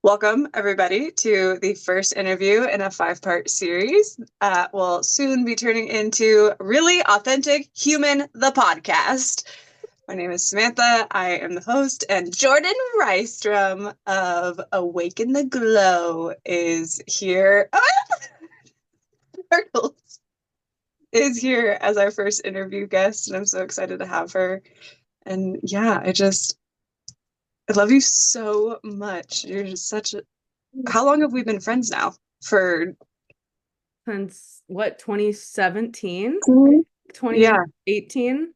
Welcome, everybody, to the first interview in a five-part series. Will soon be turning into Really Authentic Human, the podcast. My name is Samantha. I am the host, and Jourdan Rystrom of Awaken the Glow is here. Turtles is here as our first interview guest, and I'm so excited to have her. And yeah, I love you so much. You're just such a How long have we been friends now? For Since what, 2017? yeah, 2018?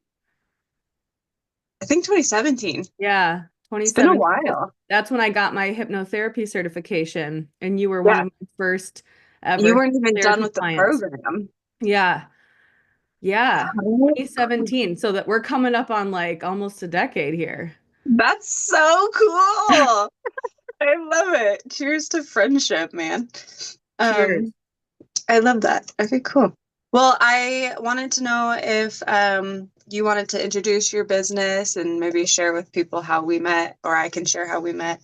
I think 2017. Yeah, It's been a 2017. 'Cause while. that's when I got my hypnotherapy certification, and you were one Yeah, of my first you ever weren't even done therapy with the clients. program. Yeah, yeah, Oh, 2017. So that we're coming up on like almost a decade here. that's so cool. I love it. Cheers to friendship, man. Cheers. Um, I love that. Okay, cool. Well, I wanted to know if you wanted to introduce your business and maybe share with people how we met, or I can share how we met.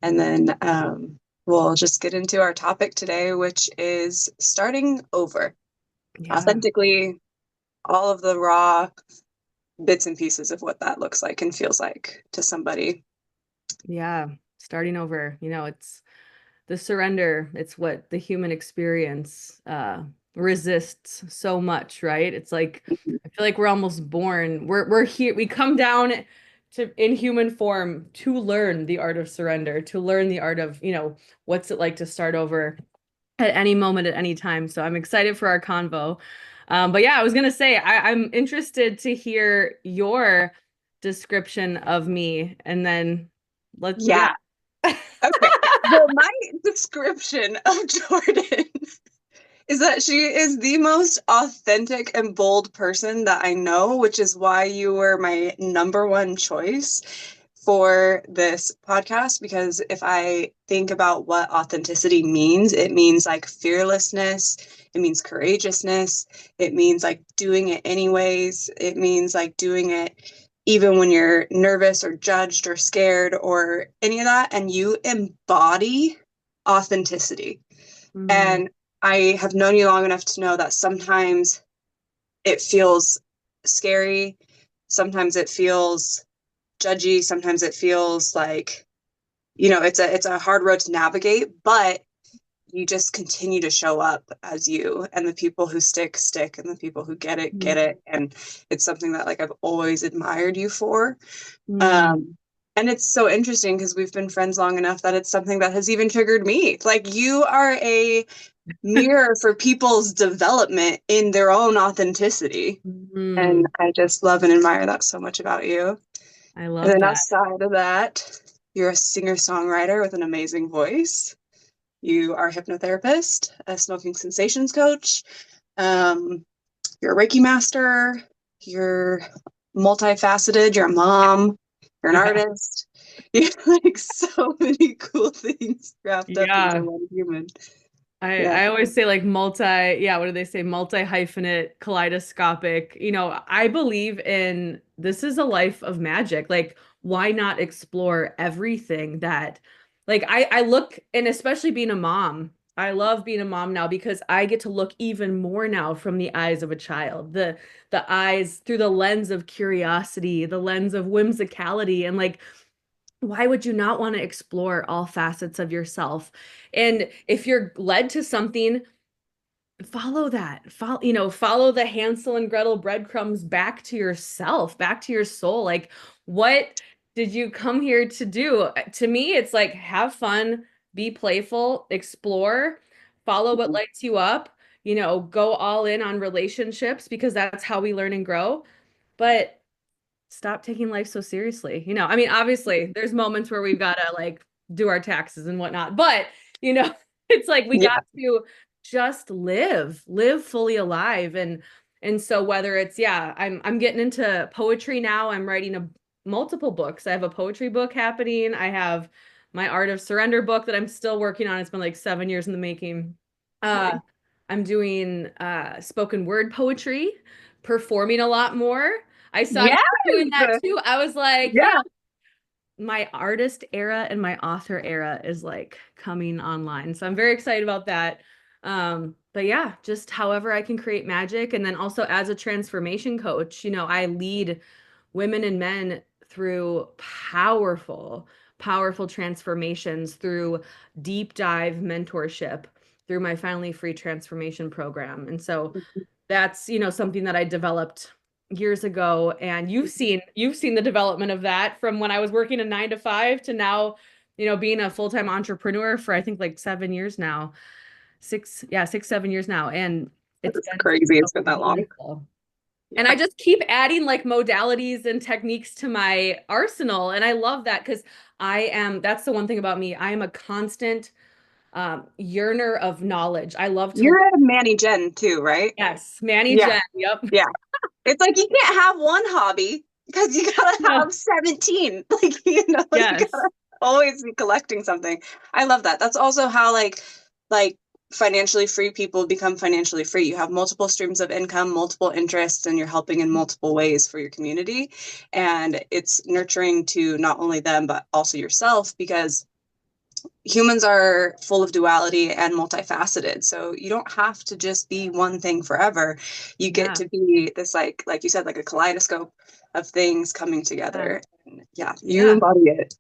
And then we'll just get into our topic today, which is starting over. Yeah, Authentically, all of the raw bits and pieces of what that looks like and feels like to somebody. yeah. Starting over, it's the surrender. It's what the human experience resists so much, right? It's like I feel like we're almost born. We're here. We come down to in human form to learn the art of surrender, to learn the art of, what's it like to start over at any moment, at any time. So I'm excited for our convo. But yeah, I was gonna say I'm interested to hear your description of me, and then yeah. Yeah. Okay. Well, my description of Jordan is that she is the most authentic and bold person that I know, which is why you were my number one choice for this podcast. Because if I think about what authenticity means, it means like fearlessness, it means courageousness, it means like doing it anyways, it means like doing it even when you're nervous or judged or scared or any of that, and you embody authenticity. Mm, And I have known you long enough to know that sometimes it feels scary, sometimes it feels judgy, sometimes it feels like, it's a hard road to navigate, but you just continue to show up as you, and the people who stick, and the people who get mm, it. And it's something that like I've always admired you for. mm. um and it's so interesting because we've been friends long enough that it's something that has even triggered me. Like, you are a mirror for people's development in their own authenticity. And Mm, I just love and admire that so much about you. I And love then that. outside of that, you're a singer-songwriter with an amazing voice. You are a hypnotherapist, a smoking sensations coach. Um, you're a Reiki master. You're multifaceted. You're a mom. You're an Yeah. artist. You're like so many cool things wrapped up into Yeah. one human. I Yeah. I always say like yeah, what do they say? Multi-hyphenate, kaleidoscopic. I believe in this is a life of magic. Like, why not explore everything that like I look, and especially being a mom. I love being a mom now because I get to look even more now from the eyes of a child. The eyes through the lens of curiosity, the lens of whimsicality, and like why would you not want to explore all facets of yourself? And if you're led to something, follow that. Follow the Hansel and Gretel breadcrumbs back to yourself, back to your soul. Like, what did you come here to do? To me, it's like have fun, be playful, explore, follow what lights you up, go all in on relationships because that's how we learn and grow. But stop taking life so seriously. I mean, obviously, there's moments where we've got to like do our taxes and whatnot, but it's like we got Yeah. to just live fully alive. And so whether it's, yeah, I'm getting into poetry now. I'm writing multiple books. I have a poetry book happening. I have my Art of Surrender book that I'm still working on. It's been like 7 years in the making. Uh, I'm doing spoken word poetry, performing a lot more. I saw you Yes. doing that too. I was like, yeah, Yeah. my artist era and my author era is like coming online. So I'm very excited about that. But yeah, just however I can create magic. And then also as a transformation coach, I lead women and men through powerful transformations through deep dive mentorship through my Finally Free transformation program. And so that's, something that I developed years ago. And you've seen the development of that from when I was working a 9 to 5 to now, being a full-time entrepreneur for I think like 7 years now. 6, 7 years now. And it's It's been crazy. so It's been that long. beautiful. And Yeah. I just keep adding like modalities and techniques to my arsenal. And I love that because that's the one thing about me. I am a constant yearner of knowledge. I love to, You're a Manny Jen too, right? yes, Manny Yeah. Jen. Yep. Yeah. It's like you can't have one hobby because you gotta No. have 17. Like, you Yes. gotta always be collecting something. I love that. That's also how like financially free people become financially free. You have multiple streams of income, multiple interests, and you're helping in multiple ways for your community. And it's nurturing to not only them, but also yourself because humans are full of duality and multifaceted. So you don't have to just be one thing forever. You get Yeah. to be this, like you said, like a kaleidoscope of things coming Yeah. together. And yeah, you Yeah. embody it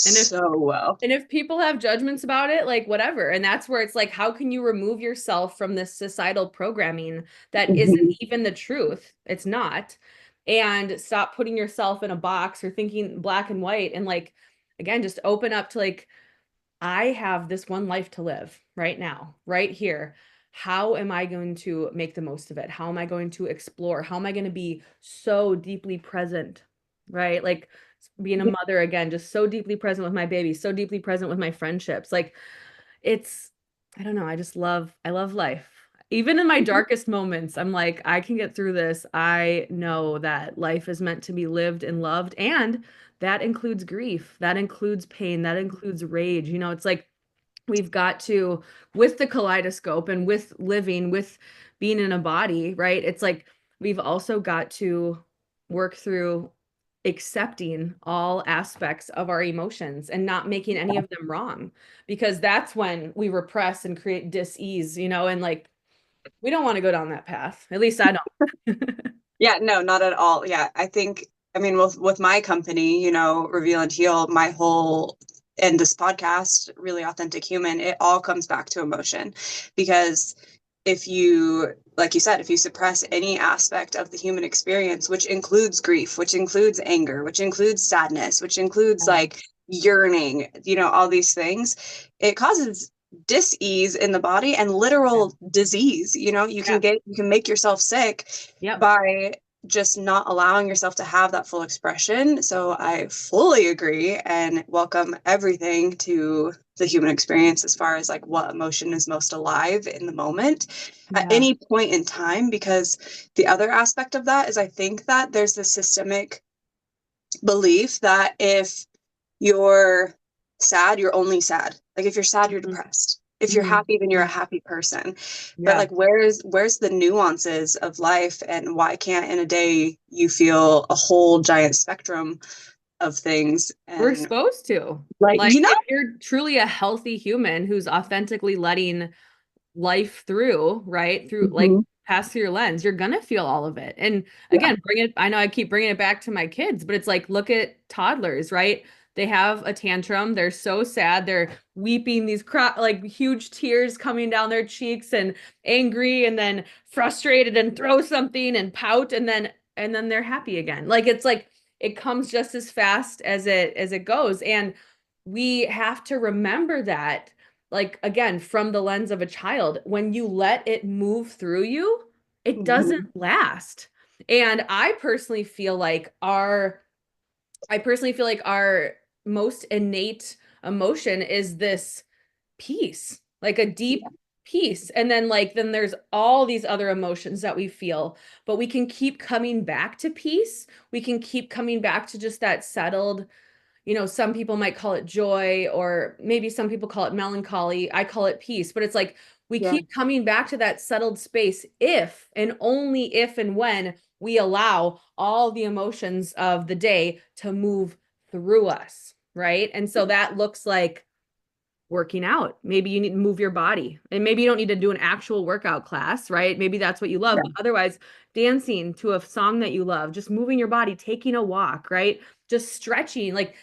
And if so well. And if people have judgments about it, like whatever. And that's where it's like, how can you remove yourself from this societal programming that isn't Mhm. even the truth? It's not. And stop putting yourself in a box or thinking black and white. And like, again, just open up to like, I have this one life to live right now, right here. How am I going to make the most of it? How am I going to explore? How am I going to be so deeply present? Right? Like being a mother again, just so deeply present with my baby, so deeply present with my friendships. Like it's, I don't know, I love life. Even in my darkest moments, I'm like, I can get through this. I know that life is meant to be lived and loved. And that includes grief, that includes pain, that includes rage. It's like we've got to, with the kaleidoscope and with living, with being in a body, right? It's like we've also got to work through accepting all aspects of our emotions and not making any of them wrong, because that's when we repress and create dis-ease, and like we don't want to go down that path. At least I don't. Yeah, no, not at all. Yeah, I mean, with my company, Reveal and Heal, my whole and this podcast, Really Authentic Human, it all comes back to emotion because if you, like you said, if you suppress any aspect of the human experience, which includes grief, which includes anger, which includes sadness, which includes Yeah. like yearning, all these things, it causes dis-ease in the body and Yeah. literal disease. Yeah. You can make yourself sick Yep. by just not allowing yourself to have that full expression. So I fully agree and welcome everything to the human experience as far as like what emotion is most alive in the moment at Yeah. any point in time. Because the other aspect of that is I think that there's this systemic belief that if you're sad, you're only sad. Like if you're sad, you're Mhm. depressed. If you're Mhm. happy, then you're a happy person. But Yeah. like where's the nuances of life and why can't in a day you feel a whole giant spectrum of things We're and supposed to. like Like, if you're truly a healthy human who's authentically letting life through, right? Through like Mhm. pass through your lens, you're gonna feel all of it. And Yeah. again, I know I keep bringing it back to my kids, but it's like, look at toddlers, right? They have a tantrum. They're so sad. They're weeping these like huge tears coming down their cheeks and angry and then frustrated and throw something and pout and then they're happy again. Like it's like it comes just as fast as it goes. And we have to remember that, like again, from the lens of a child, when you let it move through you, it doesn't Mhm. last. And I personally feel like our most innate emotion is this peace, like a deep peace. And then there's all these other emotions that we feel, but we can keep coming back to peace. We can keep coming back to just that settled, some people might call it joy, or maybe some people call it melancholy. I call it peace, but it's like we Yeah. keep coming back to that settled space if and only if and when we allow all the emotions of the day to move through us. right? And so that looks like working out. Maybe you need to move your body, and maybe you don't need to do an actual workout class, right? Maybe that's what you love. Yeah. But otherwise, dancing to a song that you love, just moving your body, taking a walk, right? Just stretching, like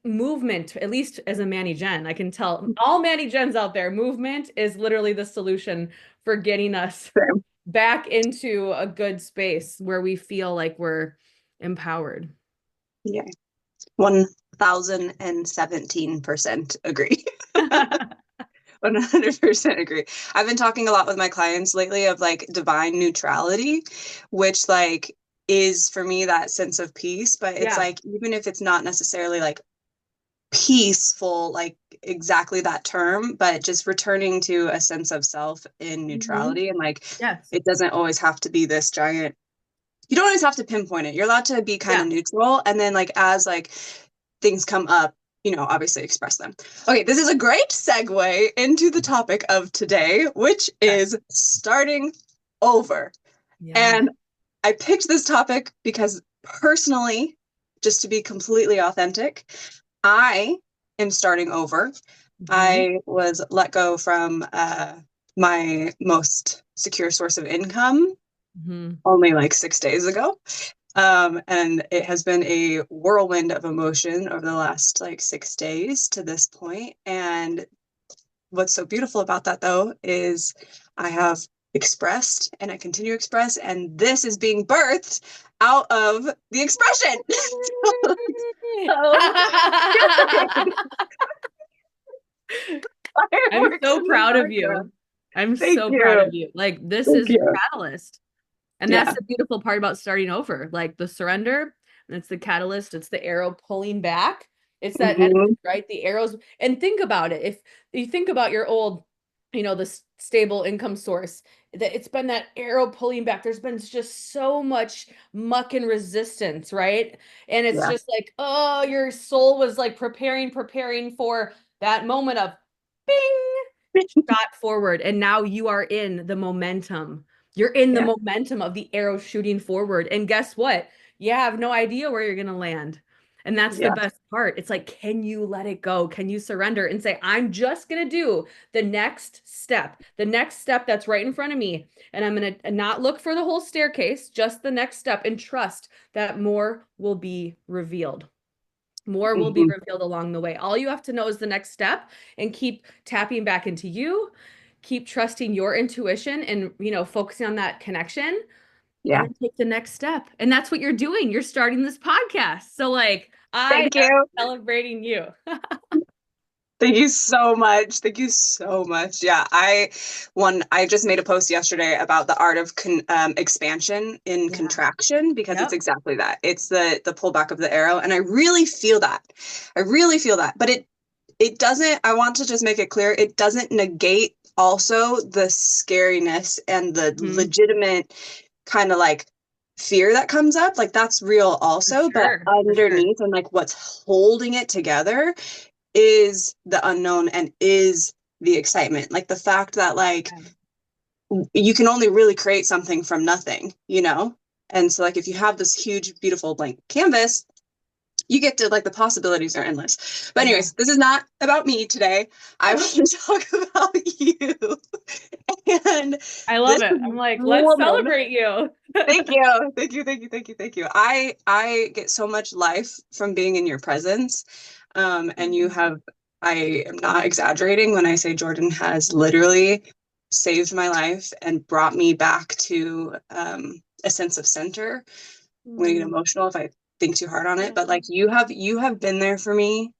movement, at least as a Manny Gen, I can tell all Manny Gens out there, movement is literally the solution for getting us Same. back into a good space where we feel like we're empowered. Yeah. 1017% agree. 100% agree. I've been talking a lot with my clients lately of like divine neutrality, which like is for me that sense of peace, but it's Yeah. like even if it's not necessarily like peaceful, like exactly that term, but just returning to a sense of self in Mhm. neutrality. And like Yes. it doesn't always have to be this giant, you don't always have to pinpoint it. You're allowed to be kind Yeah. of neutral. And then like as like things come up, you know, obviously express them. Okay, this is a great segue into the topic of today, which Yes. is starting over. Yeah. And I picked this topic because personally, just to be completely authentic, I am starting over. Mhm. I was let go from my most secure source of income Mhm. only like 6 days ago. And it has been a whirlwind of emotion over the last like 6 days to this point. And what's so beautiful about that though is I have expressed and I continue to express, and this is being birthed out of the expression. So good. I'm Fireworks so in the proud of background. you. I'm Thank so proud of you. you. Like this Thank is your you. catalyst. And that's Yeah. the beautiful part about starting over. Like the surrender, and it's the catalyst, it's the arrow pulling back. It's that energy, Hmm. right? The arrows. And think about it. If you think about your old, the stable income source, that it's been that arrow pulling back. There's been just so much muck and resistance, right? And it's Yeah. just like, oh, your soul was like preparing for that moment of bing, shot forward. And now you are in the momentum. You're in the Yeah. momentum of the arrow shooting forward. And guess what? You have no idea where you're going to land. And that's the Yeah. best part. It's like, can you let it go? Can you surrender and say, I'm just going to do the next step that's right in front of me. And I'm going to not look for the whole staircase, just the next step, and trust that more will be revealed. More will be Hmm. revealed along the way. All you have to know is the next step and keep tapping back into you, keep trusting your intuition and, focusing on that connection and Yeah. then take the next step. And that's what you're doing. You're starting this podcast. So like I Thank am you. celebrating you. Thank you so much. Thank you so much. Yeah, I just made a post yesterday about the art of expansion in Yeah. contraction because it's Yep. exactly that. It's the pullback of the arrow, and I really feel that. I really feel that. But it doesn't. I want to just make it clear. It doesn't negate also the scariness and the Mhm. legitimate kind of like fear that comes up. Like that's real For also, but sure. For sure. underneath and like what's holding it together is the unknown and is the excitement. Like the fact that like Yeah. you can only really create something from nothing, you know? And so like if you have this huge, beautiful blank canvas, you get to like the possibilities are endless. But Yeah. anyways, this is not about me today. I want to talk about you. And I love this it. I'm like, let's woman, celebrate you. thank you. Thank you. Thank you. Thank you. Thank you. I get so much life from being in your presence. And you have, I am not exaggerating when I say Jourdan has literally saved my life and brought me back to a sense of center. I'm gonna get Mm, emotional if I think too hard on it, yeah. but like you have been there for me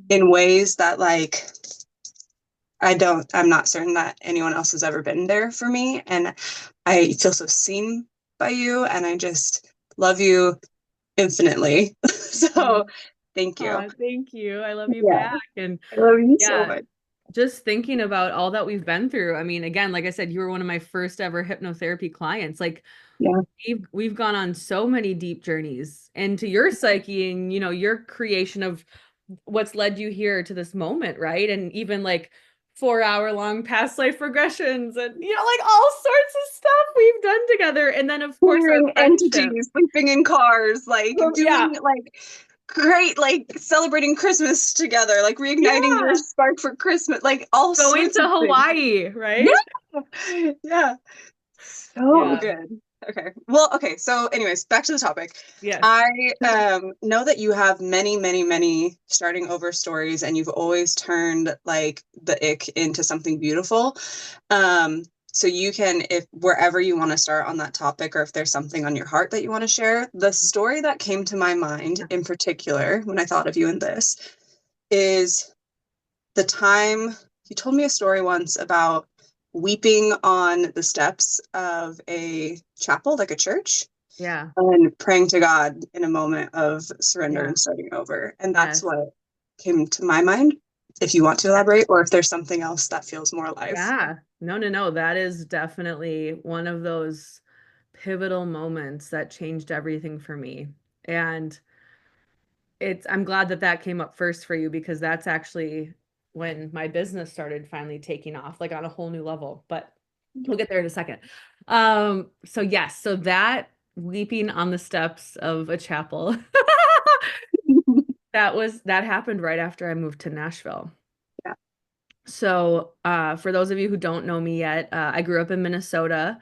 in ways that like I'm not certain that anyone else has ever been there for me. And I feel so seen by you, and I just love you infinitely. So thank you. Oh, thank you. I love you Yeah, back. And I love you so yeah, much. just thinking about all that we've been through. I mean, again, like I said, you were one of my first ever hypnotherapy clients. Like Yeah. we've gone on so many deep journeys into your psyche and your creation of what's led you here to this moment, right? And even like 4 hour long past life regressions and like all sorts of stuff we've done together. And then of course our Clearing friendship. entities, sleeping in cars, like Well, doing yeah. like great, like celebrating Christmas together, like reigniting your Yeah. spark for Christmas, like all Going sorts to of things. Hawaii, right? Yeah. Yeah. So Yeah. good. Okay. Well, okay. So, anyways, back to the topic. Yes. I know that you have many, many, many starting over stories, and you've always turned like the ick into something beautiful. Um, so you can, if wherever you want to start on that topic, or if there's something on your heart that you want to share, the story that came to my mind in particular when I thought of you in this is the time you told me a story once about weeping on the steps of a chapel, like a church, Yeah. and praying to God in a moment of surrender Yeah. and starting over. And that's Yes. what came to my mind. If you want to elaborate, or if there's something else that feels more alive. Yeah. No, no, no. That is definitely one of those pivotal moments that changed everything for me. And I'm glad that that came up first for you because that's actually when my business started finally taking off, like on a whole new level. But we'll get there in a second. So yes, so that weeping on the steps of a chapel, that happened right after I moved to Nashville. Yeah. So, for those of you who don't know me yet, I grew up in Minnesota.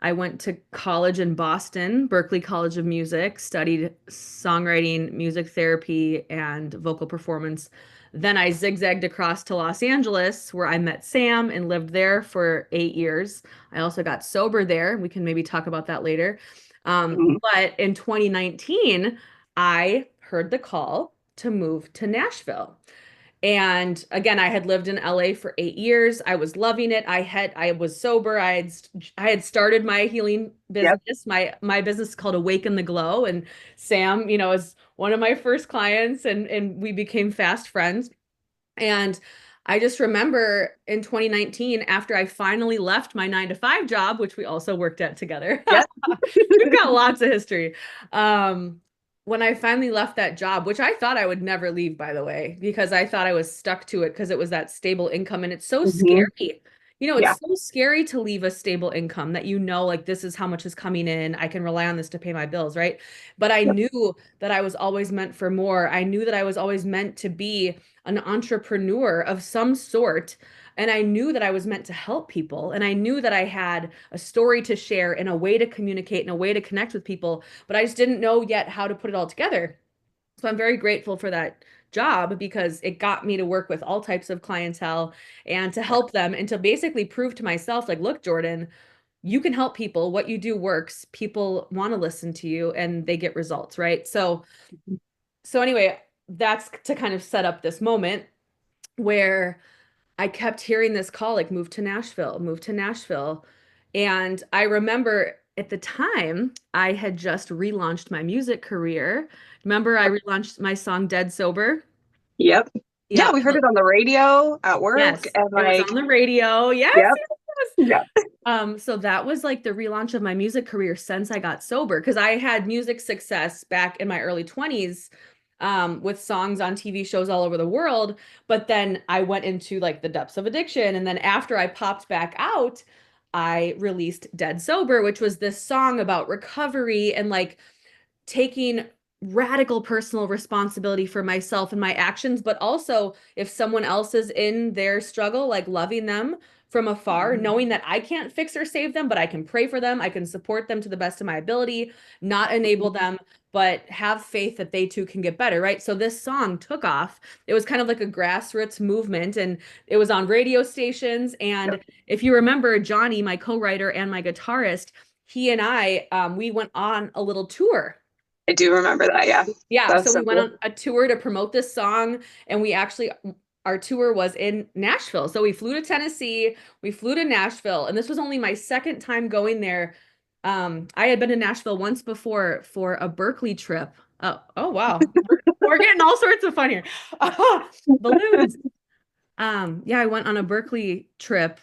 I went to college in Boston, Berklee College of Music, studied songwriting, music therapy, and vocal performance. Then I zigzagged across to Los Angeles, where I met Sam and lived there for 8 years. I also got sober there. We can maybe talk about that later. Mhm. But in 2019, I heard the call to move to Nashville. And again, I had lived in LA for 8 years. I was loving it. I was sober. I had started my healing Yep. business. My business is called Awaken the Glow. And Sam, is one of my first clients and we became fast friends. And I just remember in 2019, after I finally left my 9 to 5 job, which we also worked at together. Yep. We've got lots of history. Um, when I finally left that job, which I thought I would never leave, by the way, because I thought I was stuck to it because it was that stable income. And it's so Hmm. scary. Yeah. It's so scary to leave a stable income that like this is how much is coming in. I can rely on this to pay my bills, right? But I Yep. knew that I was always meant for more. I knew that I was always meant to be an entrepreneur of some sort. And I knew that I was meant to help people. And I knew that I had a story to share and a way to communicate and a way to connect with people. But I just didn't know yet how to put it all together. So I'm very grateful for that job because it got me to work with all types of clientele and to help them and to basically prove to myself, like, look, Jourdan, you can help people. What you do works. People want to listen to you and they get results, right? So anyway, that's to kind of set up this moment where I kept hearing this call, like, move to Nashville, move to Nashville. And I remember at the time, I had just relaunched my music career. Remember, I relaunched my song Dead Sober? Yep. Yeah, Yeah. we heard it on the radio at work, Yes, and it was on like, the radio. Yes, yep. yes, yes. Yeah. So that was like the relaunch of my music career since I got sober because I had music success back in my early 20s with songs on TV shows all over the world. But then I went into like the depths of addiction. And then after I popped back out, I released Dead Sober, which was this song about recovery and like taking radical personal responsibility for myself and my actions, but also if someone else is in their struggle, like loving them from afar, knowing that I can't fix or save them, but I can pray for them, I can support them to the best of my ability, not enable them, but have faith that they too can get better, right? So this song took off. It was kind of like a grassroots movement and it was on radio stations. And Yep. if you remember, Johnny, my co-writer and my guitarist, he and I, we went on a little tour. I do remember that. Yeah. Yeah, That's so we so went cool. on a tour to promote this song, and our tour was in Nashville. So we flew to Tennessee, we flew to Nashville, and this was only my second time going there. I had been to Nashville once before for a Berklee trip. Oh wow. We're getting all sorts of fun here. Balloons. Yeah, I went on a Berklee trip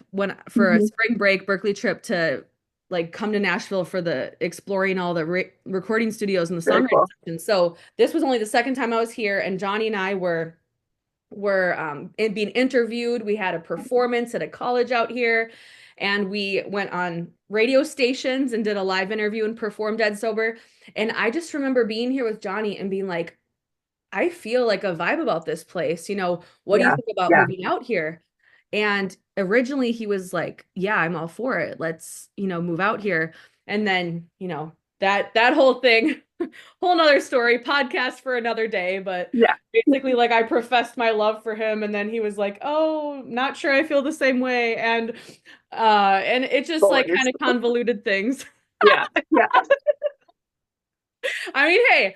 for a Mhm. spring break Berklee trip to like come to Nashville for the exploring all the recording studios and the Very songwriting cool. section. So this was only the second time I was here, and Johnny and I were being interviewed. We had a performance at a college out here, and we went on radio stations and did a live interview and performed Dead Sober. And I just remember being here with Johnny and being like, I feel like a vibe about this place. What do you Yeah. think about Yeah. moving out here? And originally he was like, yeah, I'm all for it. Let's, move out here. And then, that whole thing, whole nother story, podcast for another day. But Yeah. basically, like, I professed my love for him, and then he was like, oh, not sure I feel the same way. And it just like Boys. kind of convoluted things. Yeah. Yeah. I mean, hey,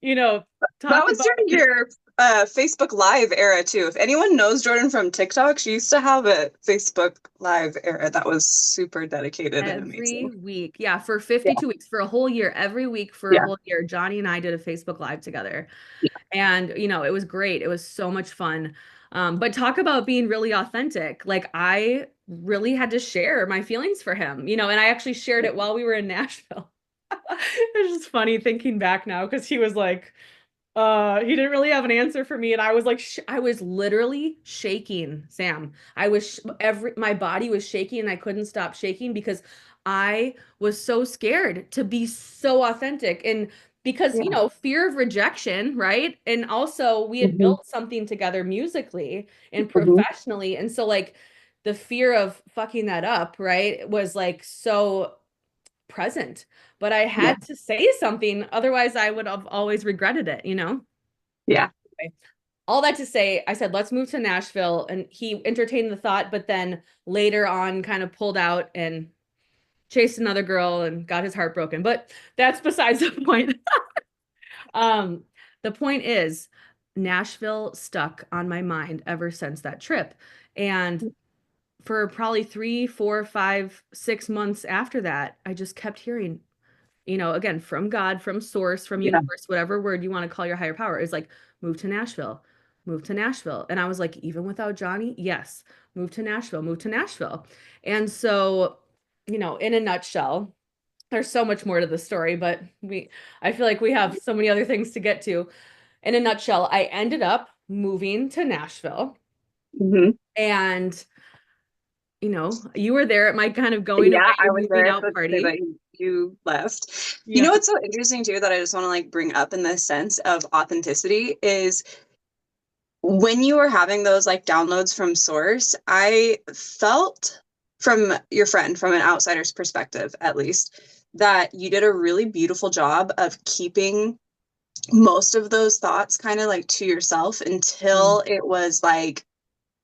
you know, That talk was about during your Facebook Live era too. If anyone knows Jordan from TikTok, she used to have a Facebook Live era that was super dedicated and every amazing. week. Yeah, for Yeah. 52 weeks, for a whole year, every week for a Yeah. whole year, Johnny and I did a Facebook Live together. Yeah. And, it was great. It was so much fun. But talk about being really authentic. Like, I really had to share my feelings for him, and I actually shared it while we were in Nashville. It's just funny thinking back now because he was like, he didn't really have an answer for me, and I was like, I was literally shaking, Sam. I was my body was shaking, and I couldn't stop shaking because I was so scared to be so authentic, and because Yeah. fear of rejection, right? And also we had Hmm. built something together musically and Hmm. professionally, and so like the fear of fucking that up, right, was like so present, but I Yeah. had to say something. Otherwise, I would have always regretted it. Yeah. Okay. All that to say, I said, let's move to Nashville. And he entertained the thought, but then later on kind of pulled out and chased another girl and got his heart broken. But that's besides the point. Um, the point is, Nashville stuck on my mind ever since that trip. And for probably 3, 4, 5, 6 months after that, I just kept hearing, again, from God, from source, from Yeah. universe, whatever word you want to call your higher power, is like, move to Nashville, move to Nashville. And I was like, even without Johnny, yes, move to Nashville, move to Nashville. And so, in a nutshell, there's so much more to the story, but I feel like we have so many other things to get to. In a nutshell, I ended up moving to Nashville, Hmm. and you were there at my kind of going away, Yeah, I was moving there out for the day party. that you left. You know Yeah. what's so interesting too that I just want to like bring up in this sense of authenticity is when you were having those like downloads from source, I felt from your friend, from an outsider's perspective at least, that you did a really beautiful job of keeping most of those thoughts kind of like to yourself Mm. until it was like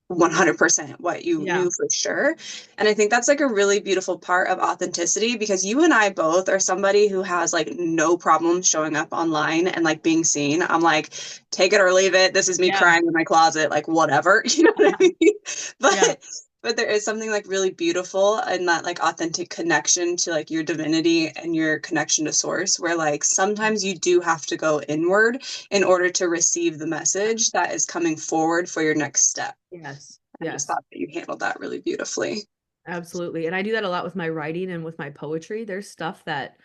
100% what you Yeah. knew for sure. And I think that's like a really beautiful part of authenticity because you and I both are somebody who has like no problem showing up online and like being seen. I'm like, take it or leave it. This is me Yeah. crying in my closet, like whatever. You know what Yeah. I mean? Yeah. But there is something like really beautiful in that like authentic connection to like your divinity and your connection to source where like sometimes you do have to go inward in order to receive the message that is coming forward for your next step. Yes. I just Yes. thought that you handled that really beautifully. Absolutely. And I do that a lot with my writing and with my poetry. There's stuff that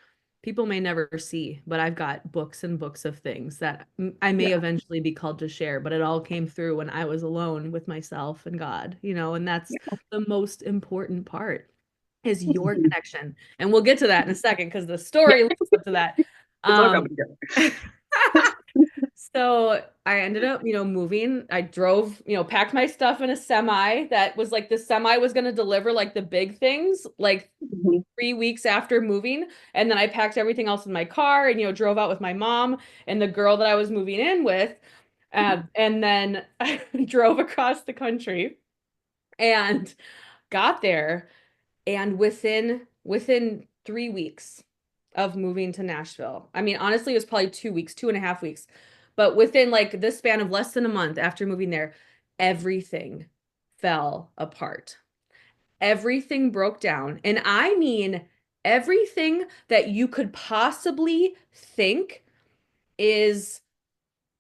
people may never see, but I've got books and books of things that I may Yeah. eventually be called to share, but it all came through when I was alone with myself and God, and that's Yeah. the most important part is your Mhm. connection. And we'll get to that in a second because the Yeah. story leads up to that. It's all Um, coming together. So I ended up, moving. I drove, packed my stuff in a semi that was like the semi was going to deliver like the big things like Mhm. 3 weeks after moving. And then I packed everything else in my car and, drove out with my mom and the girl that I was moving in with. And then I drove across the country and got there. And within 3 weeks of moving to Nashville, I mean, honestly, it was probably 2 weeks, 2.5 weeks, but within like this span of less than a month after moving there, everything fell apart. Everything broke down. And I mean, everything that you could possibly think is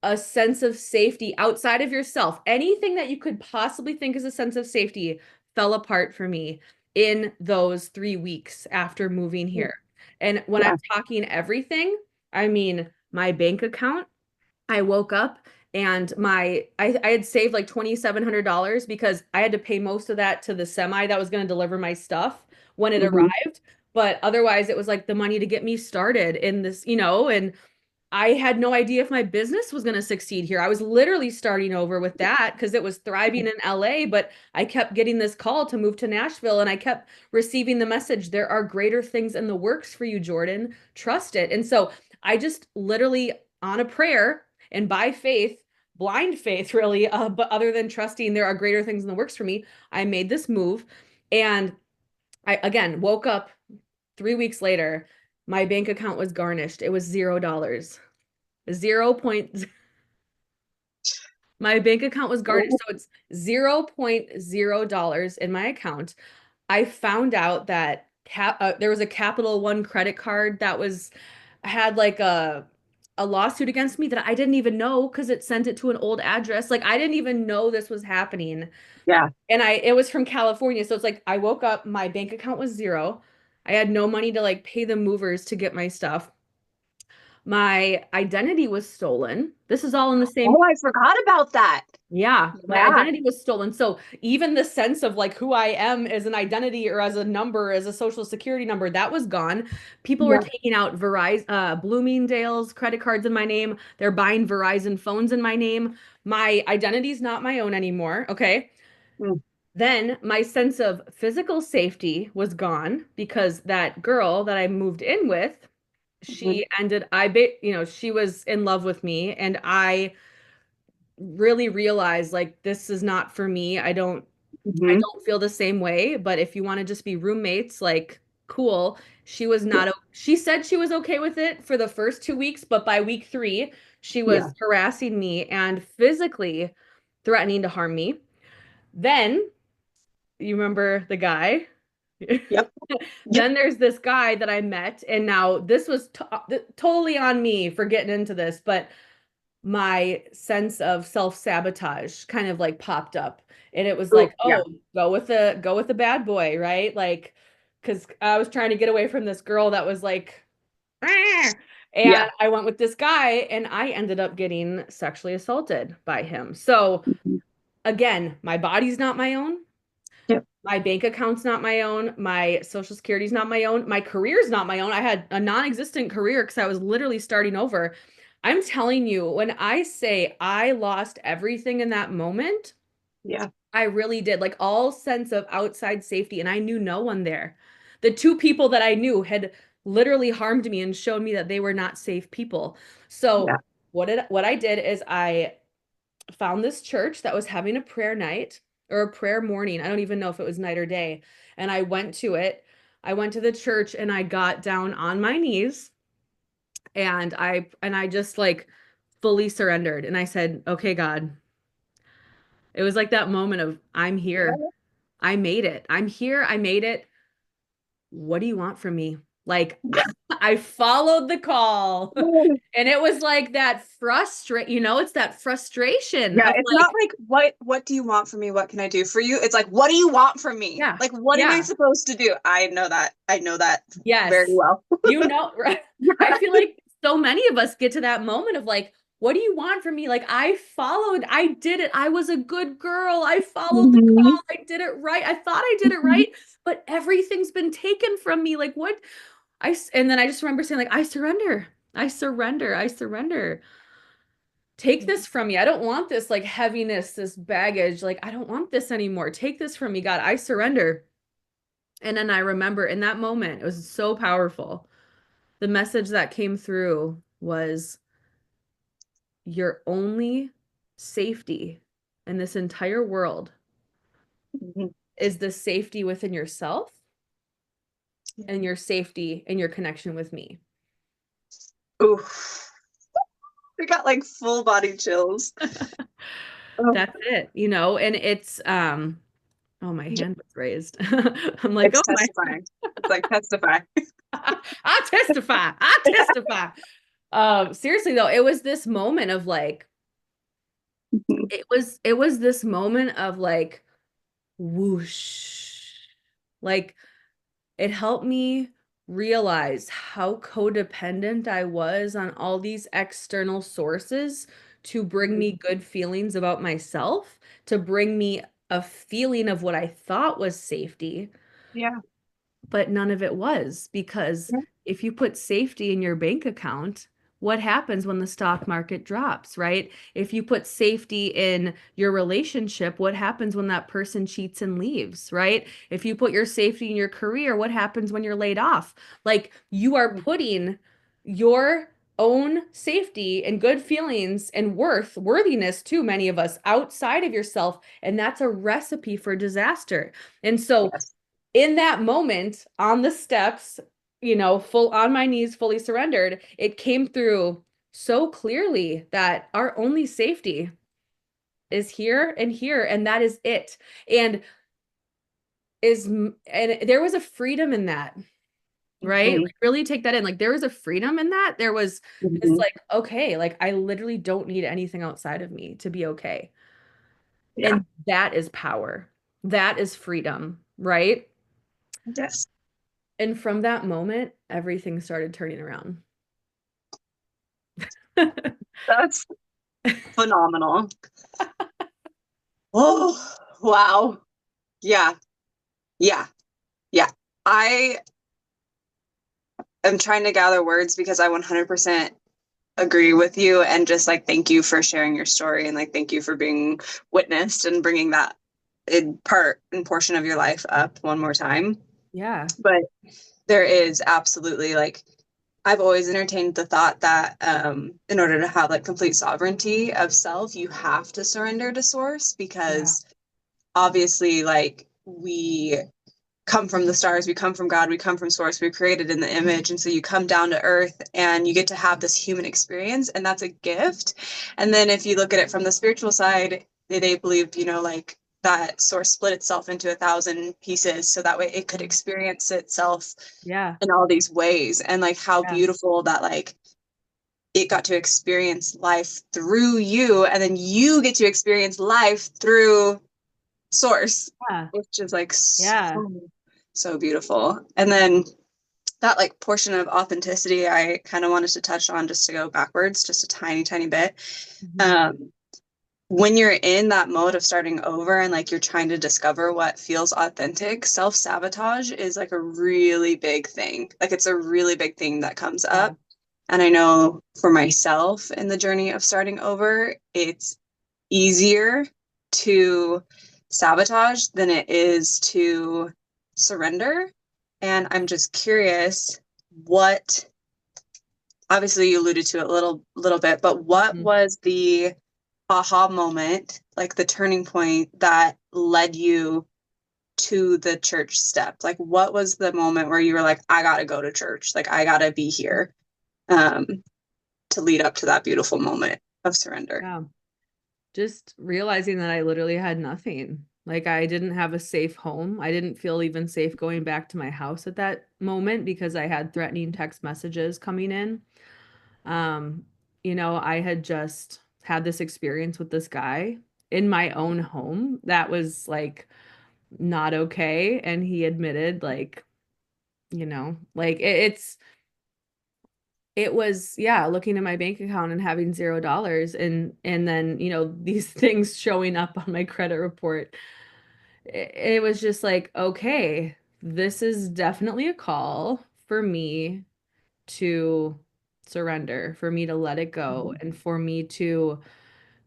a sense of safety outside of yourself. Anything that you could possibly think is a sense of safety fell apart for me in those 3 weeks after moving here. And when I'm Yeah. talking everything, I mean my bank account. I woke up and I had saved like $2,700 because I had to pay most of that to the semi that was going to deliver my stuff when it Hmm. arrived. But otherwise, it was like the money to get me started in this, and I had no idea if my business was going to succeed here. I was literally starting over with that because it was thriving in LA, but I kept getting this call to move to Nashville and I kept receiving the message, there are greater things in the works for you, Jourdan. Trust it. And so I just literally on a prayer and by faith, blind faith really, but other than trusting there are greater things in the works for me, I made this move. And I again woke up 3 weeks later, my bank account was garnished. It was $0. 0. My bank account was garnished, Oh, so it's $0 in my account. I found out that there was a Capital One credit card that had like a lawsuit against me that I didn't even know because it sent it to an old address. Like I didn't even know this was happening. yeah. And it was from California. So it's like I woke up, my bank account was zero. I had no money to like pay the movers to get my stuff. My identity was stolen. This is all in the same. Oh, I forgot about that. Yeah, my Yeah. identity was stolen. So even the sense of like who I am as an identity or as a number, as a social security number, that was gone. People were Yeah. taking out Verizon, Bloomingdale's credit cards in my name. They're buying Verizon phones in my name. My identity's not my own anymore. Okay. Mm. Then my sense of physical safety was gone because that girl that I moved in with, Mhm. she was in love with me and I really realized like this is not for me. I Mhm. don't feel the same way, but if you want to just be roommates, like cool. She was Yeah. not she said she was okay with it for the first 2 weeks, but by week 3, she Yeah. was harassing me and physically threatening to harm me. Then you remember the guy? Yep. Yep. Then there's this guy that I met, and now this was totally on me for getting into this, but my sense of self-sabotage kind of like popped up. And it was Ooh, like, yeah. oh, go with the bad boy, right? Like, because I was trying to get away from this girl that was like, "Ah," Yeah. and I went with this guy, and I ended up getting sexually assaulted by him. So Mhm. again, my body's not my own. Yep. My bank account's not my own. My social security's not my own. My career's not my own. I had a non-existent career because I was literally starting over. I'm telling you, when I say I lost everything in that moment, Yeah. I really did. Like all sense of outside safety, and I knew no one there. The two people that I knew had literally harmed me and showed me that they were not safe people. Yeah. So what I did is I found this church that was having a prayer night or a prayer morning. I don't even know if it was night or day. And I went to it. I went to the church and I got down on my knees and I just like fully surrendered and I said, "Okay, God." It was like that moment of I'm here. Yeah. I made it. I'm here. I made it. What do you want from me? Like Yeah. I followed the call. Yeah. And it was like that it's that frustration Yeah, of it's not like, like what do you want from me? What can I do for you? It's like what do you want from me? yeah, Like what am I yeah. supposed to do? I know that. I know that very Yes. well. Right? I feel like so many of us get to that moment of like, what do you want from me? Like, I did it. I was a good girl. I followed the Mhm. call. I did it right. I thought I did it Mhm. right, but everything's been taken from me. Like, what? And then I just remember saying, like, I surrender. I surrender. I surrender. Take this from me. I don't want this like heaviness, this baggage. Like, I don't want this anymore. Take this from me, God. I surrender. And then I remember in that moment, it was so powerful. The message that came through was your only safety in this entire world Mhm. is the safety within yourself and your safety and your connection with me. Oof. We got like full body chills. Oh, That's it, and oh, my j- hand was raised. I'm like, it's oh my, testifying. It's like testify. I testify. I testify. Seriously though, it was this moment of like, Mhm. it was this moment of like whoosh. Like it helped me realize how codependent I was on all these external sources to bring me good feelings about myself, to bring me a feeling of what I thought was safety, Yeah. but none of it was because Yeah. if you put safety in your bank account, what happens when the stock market drops, right? If you put safety in your relationship, what happens when that person cheats and leaves, right? If you put your safety in your career, what happens when you're laid off? Like you are putting your own safety and good feelings and worthiness to many of us outside of yourself. And that's a recipe for disaster. And so Yes. in that moment on the steps, full on my knees, fully surrendered, it came through so clearly that our only safety is here and here, and that is it. And there was a freedom in that, right? Mhm. Like really take that in. Like there was a freedom in that. There was this Mhm. like, okay, like I literally don't need anything outside of me to be okay. Yeah. And that is power. That is freedom, right? Yes. And from that moment, everything started turning around. That's phenomenal. Oh, wow. Yeah. Yeah. Yeah. I am trying to gather words because I 100% agree with you, and just like thank you for sharing your story, and like thank you for being witnessed and bringing that in part and portion of your life up one more time. Yeah. But there is absolutely like I've always entertained the thought that in order to have like complete sovereignty of self, you have to surrender to source, Yeah. because obviously like we come from the stars, we come from God, we come from source, we're created in the image. And so you come down to earth and you get to have this human experience, and that's a gift. And then if you look at it from the spiritual side, they believed, like that source split itself into 1,000 pieces so that way it could experience itself Yeah. in all these ways. And like how Yeah. beautiful that like it got to experience life through you, and then you get to experience life through source, Yeah. which is like Yeah. so beautiful. And then that like portion of authenticity I kind of wanted to touch on, just to go backwards just a tiny bit. Mhm. um when you're in that mode of starting over and like you're trying to discover what feels authentic, self-sabotage is like a really big thing. Like it's a really big thing that comes Yeah. up. And I know for myself in the journey of starting over, it's easier to sabotage than it is to surrender. And I'm just curious, what, obviously you alluded to it a little bit, but what Mhm. was the aha moment, like the turning point that led you to the church step? Like what was the moment where you were like, I gotta go to church, like I gotta be here, um, to lead up to that beautiful moment of surrender? Yeah. Just realizing that I literally had nothing. Like I didn't have a safe home. I didn't feel even safe going back to my house at that moment because I had threatening text messages coming in. Um, I had just had this experience with this guy in my own home that was like not okay. And he admitted like, like it was, yeah, looking at my bank account and having $0 and then, these things showing up on my credit report. It was just like, okay, this is definitely a call for me to surrender, for me to let it go, Mhm. and for me to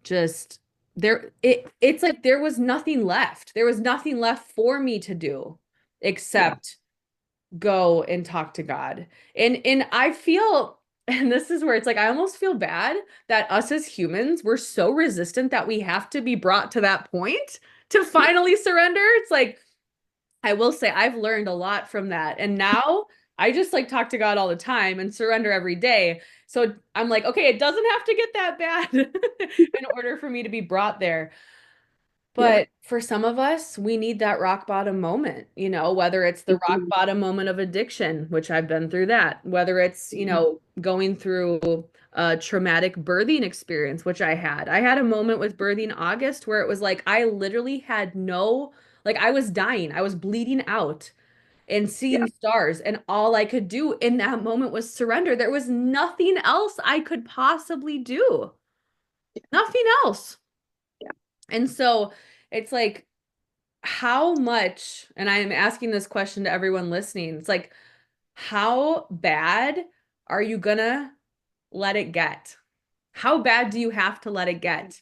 just it's like there was nothing left. There was nothing left for me to do Yeah. except go and talk to God. And I feel and this is where it's like I almost feel bad that us as humans, we're so resistant that we have to be brought to that point to Yeah. finally surrender. It's like I will say I've learned a lot from that. And now I just like talk to God all the time and surrender every day. So I'm like, okay, it doesn't have to get that bad in order for me to be brought there. Yeah. But for some of us, we need that rock bottom moment, whether it's the rock Mhm. bottom moment of addiction, which I've been through that, whether it's, Mhm. going through a traumatic birthing experience, which I had. I had a moment with birthing August where it was like I literally had like I was dying, I was bleeding out and Yeah. seeing stars, and all I could do in that moment was surrender. There was nothing else I could possibly do, nothing else. Yeah. And so it's like, how much, and I am asking this question to everyone listening, it's like, how bad are you gonna let it get? How bad do you have to let it get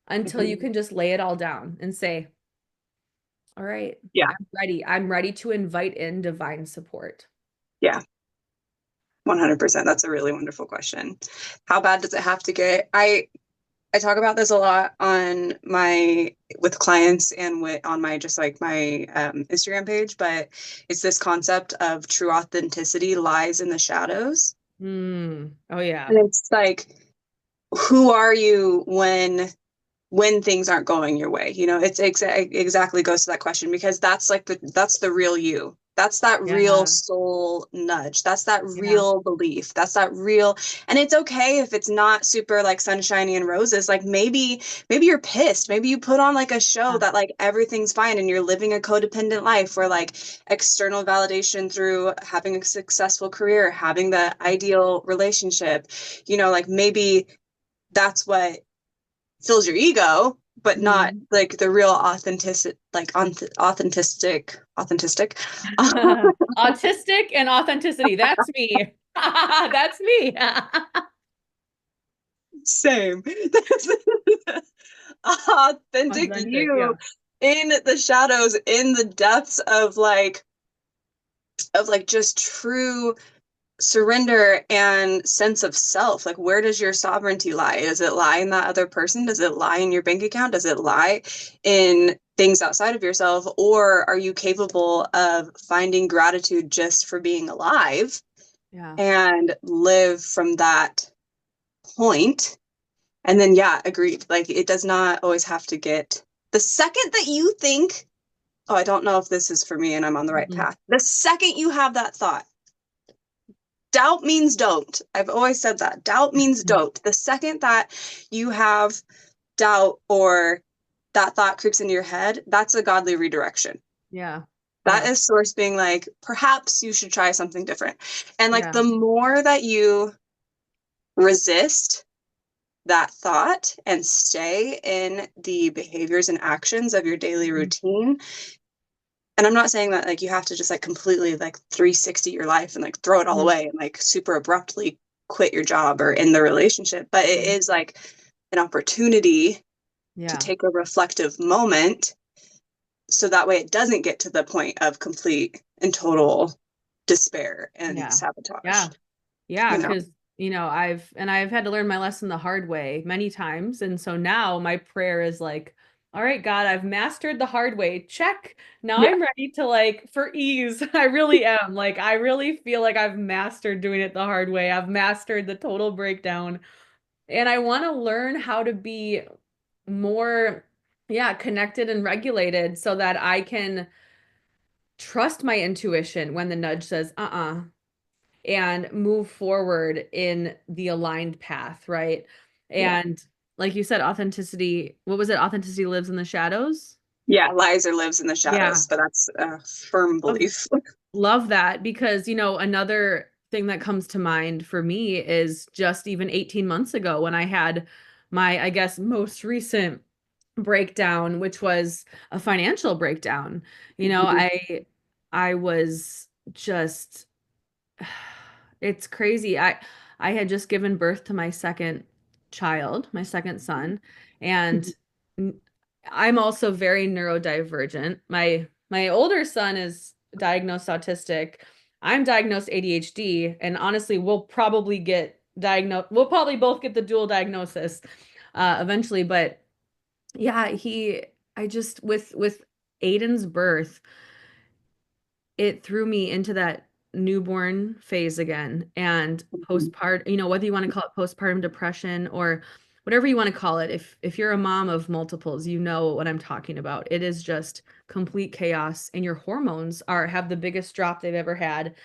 until you Mhm. can just lay it all down and say, all right, Yeah. I'm ready. I'm ready to invite in divine support. Yeah. 100%. That's a really wonderful question. How bad does it have to get? I talk about this a lot on my with clients and with on my just like my Instagram page, but it's this concept of true authenticity lies in the shadows. Oh yeah. And it's like, who are you when things aren't going your way? You know, it's exactly goes to that question because that's the real you. That's that real Yeah. soul nudge. That's that Yeah. real belief. That's that real, and it's okay if it's not super like sunshiny and roses. Like maybe you're pissed. Maybe you put on like a show Yeah. that like everything's fine and you're living a codependent life where like external validation through having a successful career, having the ideal relationship, you know, like maybe that's what fills your ego, but not Mhm. like the real authentic, like authentic. Autistic and authenticity. That's me. That's me. Same. Authentic Authentic. you Yeah. in the shadows, in the depths of like just true surrender and sense of self. Like, where does your sovereignty lie? Does it lie in that other person? Does it lie in your bank account? Does it lie in things outside of yourself? Or are you capable of finding gratitude just for being alive Yeah. and live from that point? And then, yeah, agreed. Like, it does not always have to get the second that you think, oh, I don't know if this is for me and I'm on the right Mhm. path. The second you have that thought, doubt means don't. I've always said that. Doubt means don't. The second that you have doubt or that thought creeps into your head, that's a godly redirection. Yeah. That Yeah. is source being like, perhaps you should try something different. And like Yeah. the more that you resist that thought and stay in the behaviors and actions of your daily Mhm. routine, and I'm not saying that like you have to just like completely like 360 your life and like throw it all Mhm. away and like super abruptly quit your job or in the relationship, but it Mhm. is like an opportunity to Yeah. take a reflective moment so that way it doesn't get to the point of complete and total despair and Yeah. sabotage, Yeah. Yeah. you know? Because, I've had to learn my lesson the hard way many times. And so now my prayer is like, all right, God, I've mastered the hard way. Check. Now Yeah. I'm ready to like, for ease. I really am. Like, I really feel like I've mastered doing it the hard way. I've mastered the total breakdown. And I want to learn how to be more, yeah, connected and regulated so that I can trust my intuition when the nudge says, and move forward in the aligned path, right? Yeah. And like you said, authenticity, what was it? Authenticity lives in the shadows. Yeah. Lies or lives in the Yeah. shadows, but that's a firm Love, belief. love that because, another thing that comes to mind for me is just even 18 months ago when I had my, I guess, most recent breakdown, which was a financial breakdown. I was just it's crazy. I had just given birth to my second child, my second son, and n- I'm also very neurodivergent. My older son is diagnosed autistic. I'm diagnosed ADHD, and honestly, we'll probably both get the dual diagnosis eventually, but yeah, I just with Aiden's birth, it threw me into that newborn phase again and postpartum, whether you want to call it postpartum depression or whatever you want to call it. If you're a mom of multiples, you know what I'm talking about. It is just complete chaos and your hormones are have the biggest drop they've ever had.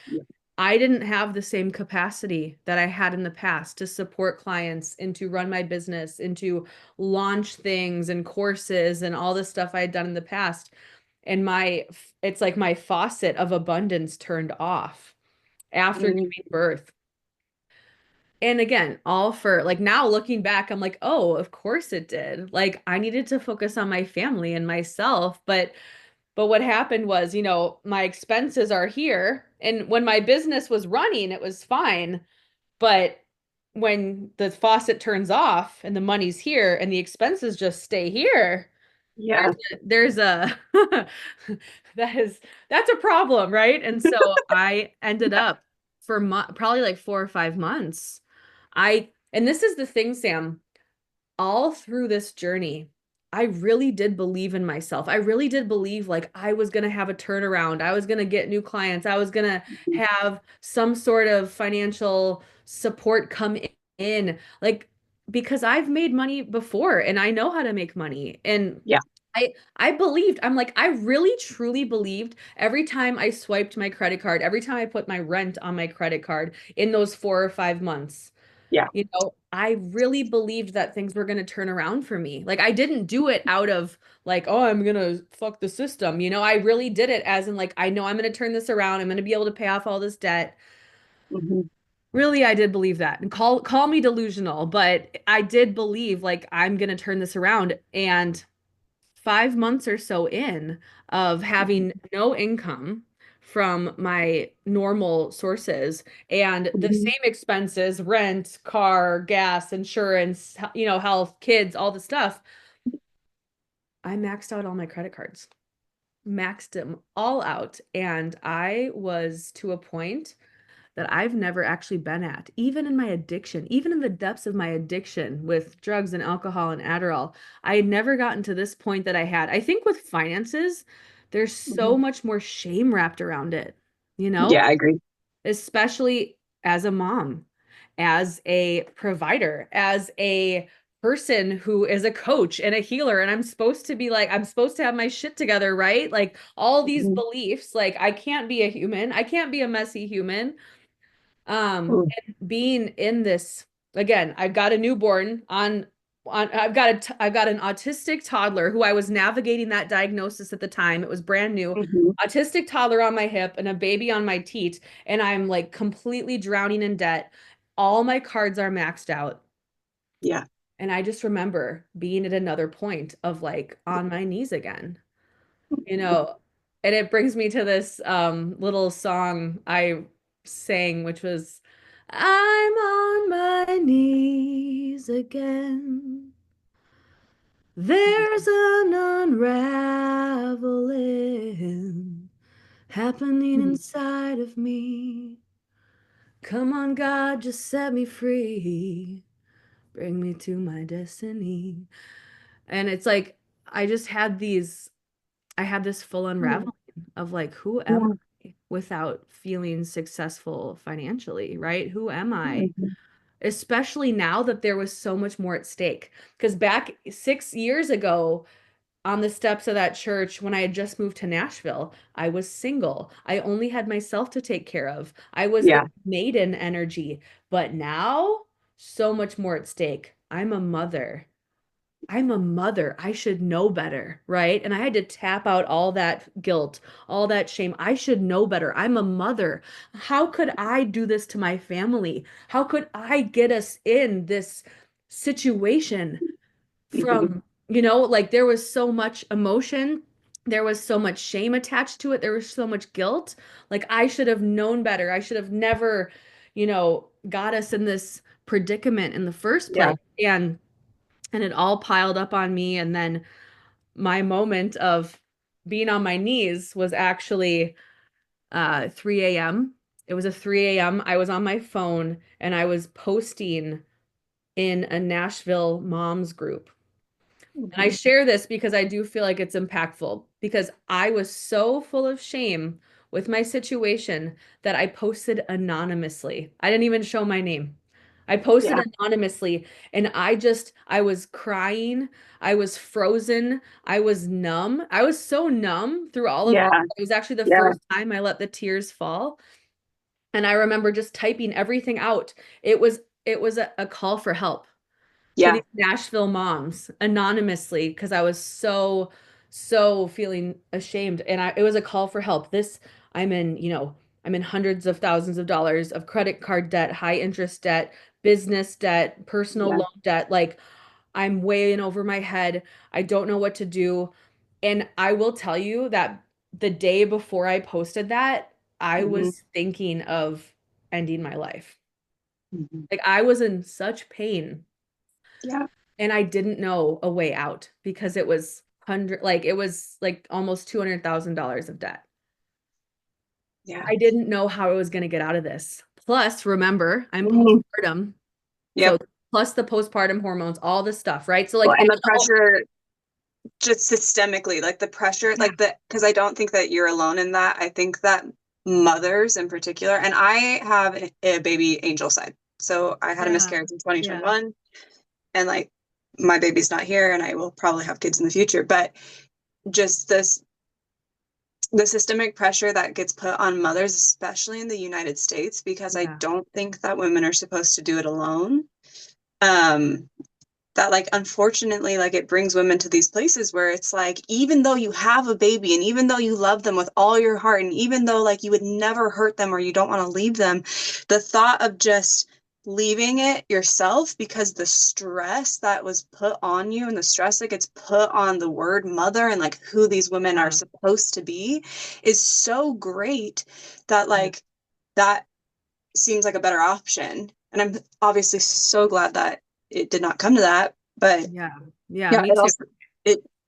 I didn't have the same capacity that I had in the past to support clients and to run my business and to launch things and courses and all the stuff I had done in the past. And it's like my faucet of abundance turned off after Mm, giving birth. And again, all for like now looking back, I'm like, oh, of course it did. Like I needed to focus on my family and myself, but what happened was, my expenses are here. And when my business was running, it was fine. But when the faucet turns off and the money's here and the expenses just stay here, Yeah. there's a that is that's a problem, right? And so I ended up for probably like 4 or 5 months. And this is the thing, Sam, all through this journey, I really did believe in myself. I really did believe like I was going to have a turnaround. I was going to get new clients. I was going to have some sort of financial support come in. Like, because I've made money before and I know how to make money. And Yeah. I believed, I'm like, I really truly believed every time I swiped my credit card, every time I put my rent on my credit card in those 4 or 5 months. Yeah. I really believed that things were going to turn around for me. Like I didn't do it out of like, oh, I'm going to fuck the system. I really did it as in like, I know I'm going to turn this around. I'm going to be able to pay off all this debt. Hmm. Really, I did believe that. And call me delusional, but I did believe like I'm going to turn this around. And 5 months or so in of having no income from my normal sources and the Hmm. same expenses, rent, car, gas, insurance, health, kids, all the stuff, I maxed out all my credit cards, maxed them all out. And I was to a point that I've never actually been at, even in my addiction, even in the depths of my addiction with drugs and alcohol and Adderall. I had never gotten to this point that I had. I think with finances, there's Hmm. so much more shame wrapped around it, you know, Yeah, I agree. especially as a mom, as a provider, as a person who is a coach and a healer. And I'm supposed to be like, I'm supposed to have my shit together, right? Like all these Hmm. beliefs, like I can't be a human, I can't be a messy human. Mm. And being in this again, I've got a newborn on I've got an autistic toddler who I was navigating that diagnosis at the time. It was brand new. Hmm. Autistic toddler on my hip and a baby on my teat, and I'm like completely drowning in debt. All my cards are maxed out. Yeah. And I just remember being at another point of like on my knees again, you know, and it brings me to this little song I sang, which was I'm on my knees again. There's an unraveling happening Mhm. inside of me. Come on, God, just set me free. Bring me to my destiny. And it's like I just had these I had this full unraveling of like, who am Yeah. I without feeling successful financially, right? Who am I? Mhm. Especially now that there was so much more at stake. Because back 6 years ago, on the steps of that church, when I had just moved to Nashville, I was single. I only had myself to take care of. I was Yeah. the maiden energy. But now, so much more at stake. I'm a mother. I'm a mother. I should know better, right? And I had to tap out all that guilt, all that shame. I should know better. I'm a mother. How could I do this to my family? How could I get us in this situation Mhm. from, like there was so much emotion, there was so much shame attached to it, there was so much guilt. Like I should have known better. I should have never, got us in this predicament in the first Yeah. place. And it all piled up on me. And then my moment of being on my knees was actually 3 a.m. It was a 3 a.m. I was on my phone and I was posting in a Nashville moms group. And I Mhm. share this because I do feel like it's impactful because I was so full of shame with my situation that I posted anonymously. I didn't even show my name. I posted Yeah. anonymously and I was crying. I was frozen. I was numb. I was so numb through all of this. Yeah. It was actually the Yeah. first time I let the tears fall. And I remember just typing everything out. It was a call for help to Yeah. these Nashville moms anonymously because I was so feeling ashamed and it was a call for help. I'm in, I'm in hundreds of thousands of dollars of credit card debt, high interest debt, business debt, personal Yeah. loan debt. Like I'm way in over my head. I don't know what to do. And I will tell you that the day before I posted that, I Mhm. was thinking of ending my life. Mhm. Like I was in such pain Yeah. and I didn't know a way out because it was it was like almost $200,000 of debt. Yeah. I didn't know how I was going to get out of this. Plus, remember, I'm Mhm. postpartum. So Yep. plus the postpartum hormones, all this stuff, right? So Well, like and the all, pressure just systemically, like the pressure, yeah, like the, because I don't think that you're alone in that. I think that mothers in particular, and I have a baby angel side. So I had a yeah, miscarriage in yeah, 2021, and like my baby's not here, and I will probably have kids in the future. But just this, the systemic pressure that gets put on mothers, especially in the United States, because I yeah, don't think that women are supposed to do it alone. Um, that like unfortunately like it brings women to these places where it's like even though you have a baby and even though you love them with all your heart and even though like you would never hurt them or you don't want to leave them, the thought of just leaving it yourself because the stress that was put on you and the stress that gets put on the word mother and like who these women are yeah, supposed to be is so great that yeah, like that seems like a better option. And I'm obviously so glad that it did not come to that. But yeah, yeah, yeah, me it too. also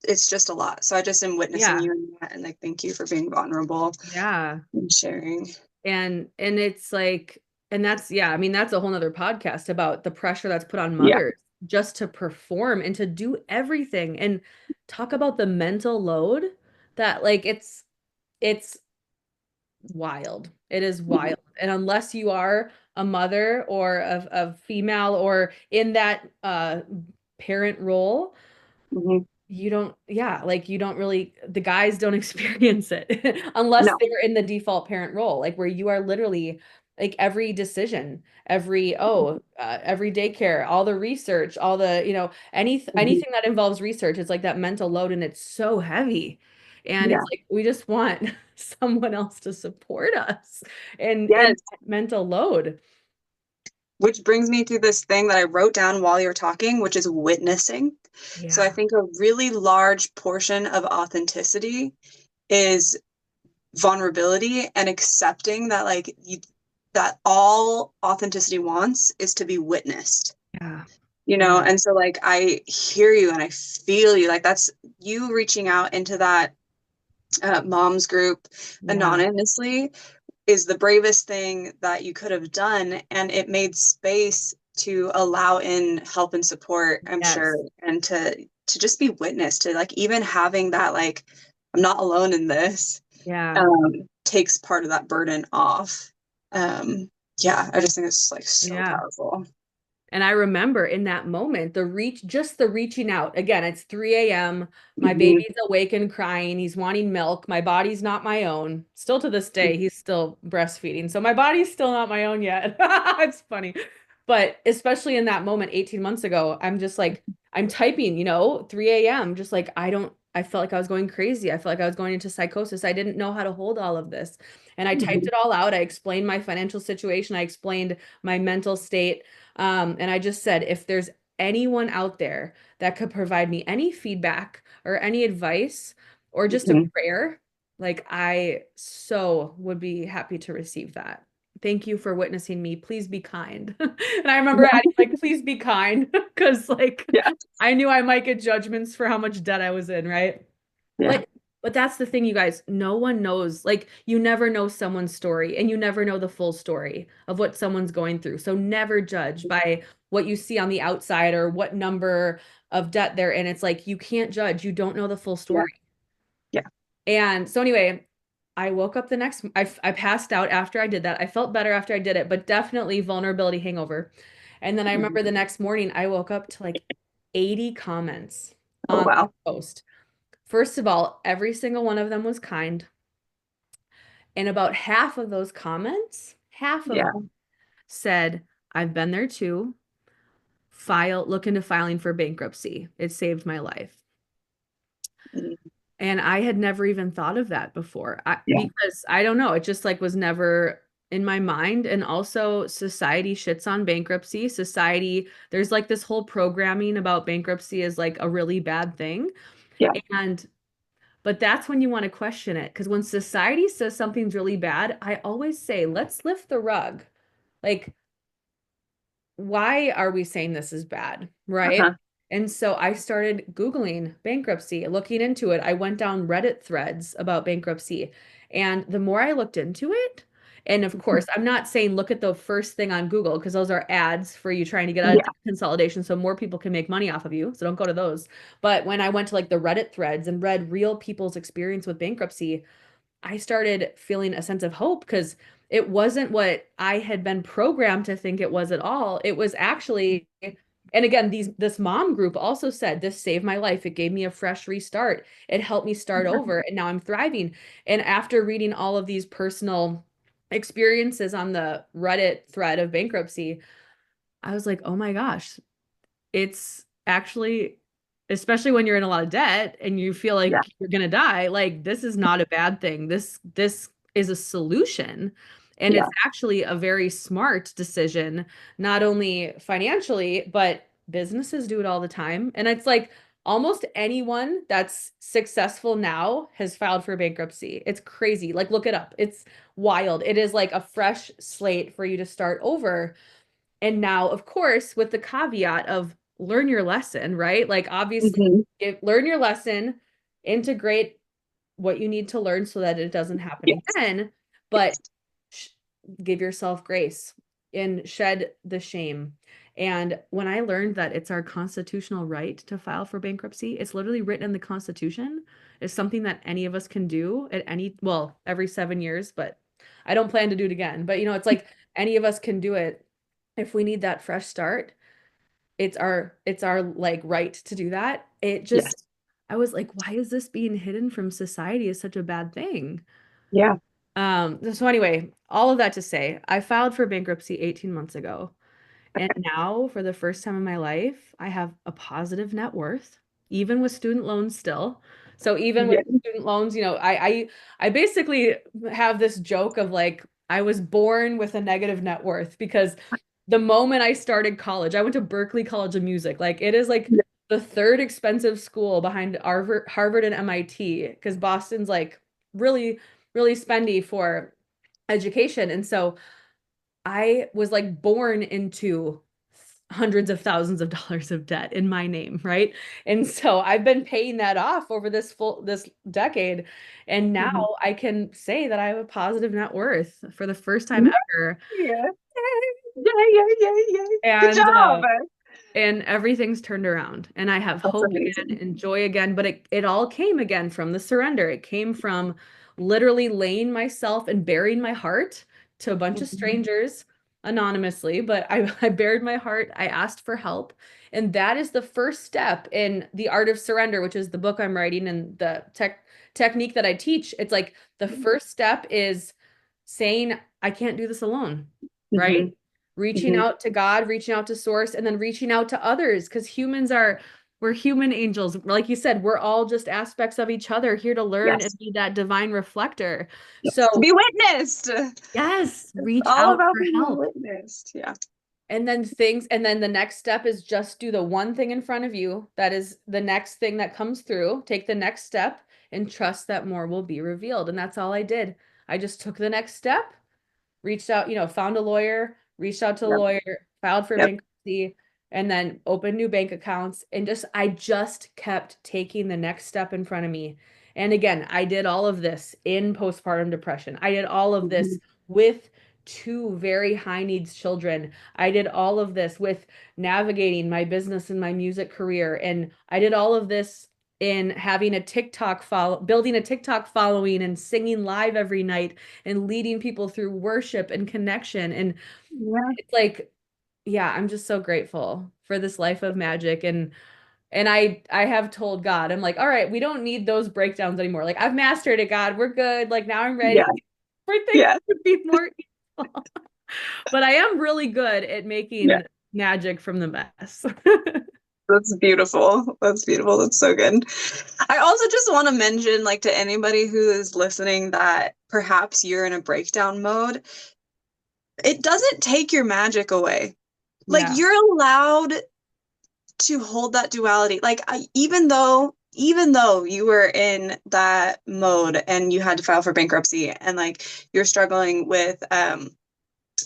it's just a lot. So I just am witnessing Yeah, you in that and like thank you for being vulnerable yeah. and sharing. And it's like, and that's, yeah, I mean, that's a whole nother podcast about the pressure that's put on Yeah. mothers just to perform and to do everything and talk about the mental load that like it's wild. It is Mhm. wild. And unless you are a mother or a female or in that parent role, Mhm. you don't, yeah, like you don't really, the guys don't experience it unless No. they're in the default parent role, like where you are literally like every decision, every daycare, all the research, all the, Mhm. anything that involves research, it's like that mental load and it's so heavy. And it's Yeah. like we just want someone else to support us in Yes. that mental load. Which brings me to this thing that I wrote down while you were talking, which is witnessing. So I Yeah. think a really large portion of authenticity is vulnerability and accepting that like you, that all authenticity wants is to be witnessed, Yeah. you know. Yeah. And so like I hear you and I feel you, like that's you reaching out into that moms group Yeah. anonymously is the bravest thing that you could have done, and it made space to allow in help and support, I'm sure, Yes. and to just be witness to like even having that like I'm not alone in this, Yeah. takes part of that burden off. Yeah, I just think it's like so Yeah. powerful. And I remember in that moment, just the reaching out. Again, it's 3 a.m. My Mhm. baby's awake and crying. He's wanting milk. My body's not my own. Still to this day, he's still breastfeeding. So my body's still not my own yet. It's funny. But especially in that moment 18 months ago, I'm just like, I'm typing, 3 a.m. Just like, I felt like I was going crazy. I felt like I was going into psychosis. I didn't know how to hold all of this. And I typed Mhm. it all out. I explained my financial situation. I explained my mental state. And I just said, if there's anyone out there that could provide me any feedback or any advice or just a Mhm. prayer, like I so would be happy to receive that. Thank you for witnessing me. Please be kind. And I remember adding, like, please be kind, because like Yeah, I knew I might get judgments for how much debt I was in, right? yeah, But that's the thing, you guys, no one knows. Like you never know someone's story and you never know the full story of what someone's going through. So never judge by what you see on the outside or what number of debt they're in. It's like you can't judge. You don't know the full yeah, story. yeah. And so anyway, I woke up I passed out after I did that. I felt better after I did it, but definitely vulnerability hangover. And then I Mhm. remember the next morning I woke up to like 80 comments Oh on that wow. post. First of all, every single one of them was kind. And about half of those comments, half of Yeah. them said, I've been there too. Look into filing for bankruptcy. It saved my life. Mhm. And I had never even thought of that before. Yeah, Because I don't know, it just like was never in my mind. And also society shits on bankruptcy. There's like this whole programming about bankruptcy is like a really bad thing. yeah, And But that's when you want to question it. Because when society says something's really bad, I always say, let's lift the rug. Like, why are we saying this is bad, right? Uh-huh. And so I started Googling bankruptcy, looking into it. I went down Reddit threads about bankruptcy. And the more I looked into it, and of course, I'm not saying look at the first thing on Google because those are ads for you trying to get out of Yeah. debt consolidation so more people can make money off of you. So don't go to those. But when I went to like the Reddit threads and read real people's experience with bankruptcy, I started feeling a sense of hope because it wasn't what I had been programmed to think it was at all. It was actually, and again, this mom group also said this saved my life. It gave me a fresh restart. It helped me start over, and now I'm thriving. And after reading all of these personal experiences on the Reddit thread of bankruptcy, I was like, oh my gosh, it's actually, especially when you're in a lot of debt and you feel Yeah. like you're gonna die, like this is not a bad thing. This is a solution. And Yeah. it's actually a very smart decision, not only financially, but businesses do it all the time. And it's like almost anyone that's successful now has filed for bankruptcy. It's crazy. Like look it up. It's wild. It is like a fresh slate for you to start over. And now, of course, with the caveat of learn your lesson, right? Like obviously, Hmm. learn your lesson, integrate what you need to learn so that it doesn't happen Yes. again, but Yes. sh give yourself grace and shed the shame. And when I learned that it's our constitutional right to file for bankruptcy, it's literally written in the Constitution. It's something that any of us can do at any, well, every 7 years, but I don't plan to do it again. But it's like any of us can do it if we need that fresh start. It's our like right to do that. It just Yes. I was like, why is this being hidden from society is such a bad thing? Yeah. So anyway, all of that to say, I filed for bankruptcy 18 months ago. And now, for the first time in my life, I have a positive net worth, even with student loans still. So even with Yeah. student loans, I basically have this joke of like I was born with a negative net worth because the moment I started college, I went to Berkeley College of Music. Like it is like Yeah. the third expensive school behind Harvard and MIT because Boston's like really, really spendy for education. And so I was like born into hundreds of thousands of dollars of debt in my name, right? And so I've been paying that off over this decade. And now Mhm. I can say that I have a positive net worth for the first time Yeah. ever. Yay. Yay, yay, yay, yay. Good And job. everything's turned around and I have That's hope again amazing. and joy again, but it all came again from the surrender. It came from literally laying myself and burying my heart to a bunch of Mhm. strangers anonymously, but I bared my heart. I asked for help. And that is the first step in the art of surrender, which is the book I'm writing and the technique that I teach. It's like the first step is saying, I can't do this alone, right? Mhm. Reaching Mhm. out to God, reaching out to source, and then reaching out to others because we're human angels. Like you said, we're all just aspects of each other here to learn and Yes. be that divine reflector. Yes. To So, be witnessed. yes, It's reach all out about for being help. witnessed. Yeah. And then the next step is just do the one thing in front of you. That is the next thing that comes through. Take the next step and trust that more will be revealed. And that's all I did. I just took the next step, reached out, found a lawyer, reached out to the Yep. lawyer, filed for Yep. bankruptcy, and then opened new bank accounts. And I just kept taking the next step in front of me. And again, I did all of this in postpartum depression. I did all of this Mhm. with two very high needs children. I did all of this with navigating my business and my music career. And I did all of this in having a building a TikTok following and singing live every night and leading people through worship and connection. And Yeah. it's like, yeah, I'm just so grateful for this life of magic. And I have told God, I'm like, all right, we don't need those breakdowns anymore. Like I've mastered it, God. We're good. Like now I'm Yeah. ready for things Yeah. to be more equal. But I am really good at Yeah. making magic from the mess. That's beautiful. That's beautiful. That's so good. I also just want to mention, like, to anybody who is listening that perhaps you're in a breakdown mode, it doesn't take your magic away. Like, Yeah. you're allowed to hold that duality. Like, even though you were in that mode and you had to file for bankruptcy and like you're struggling with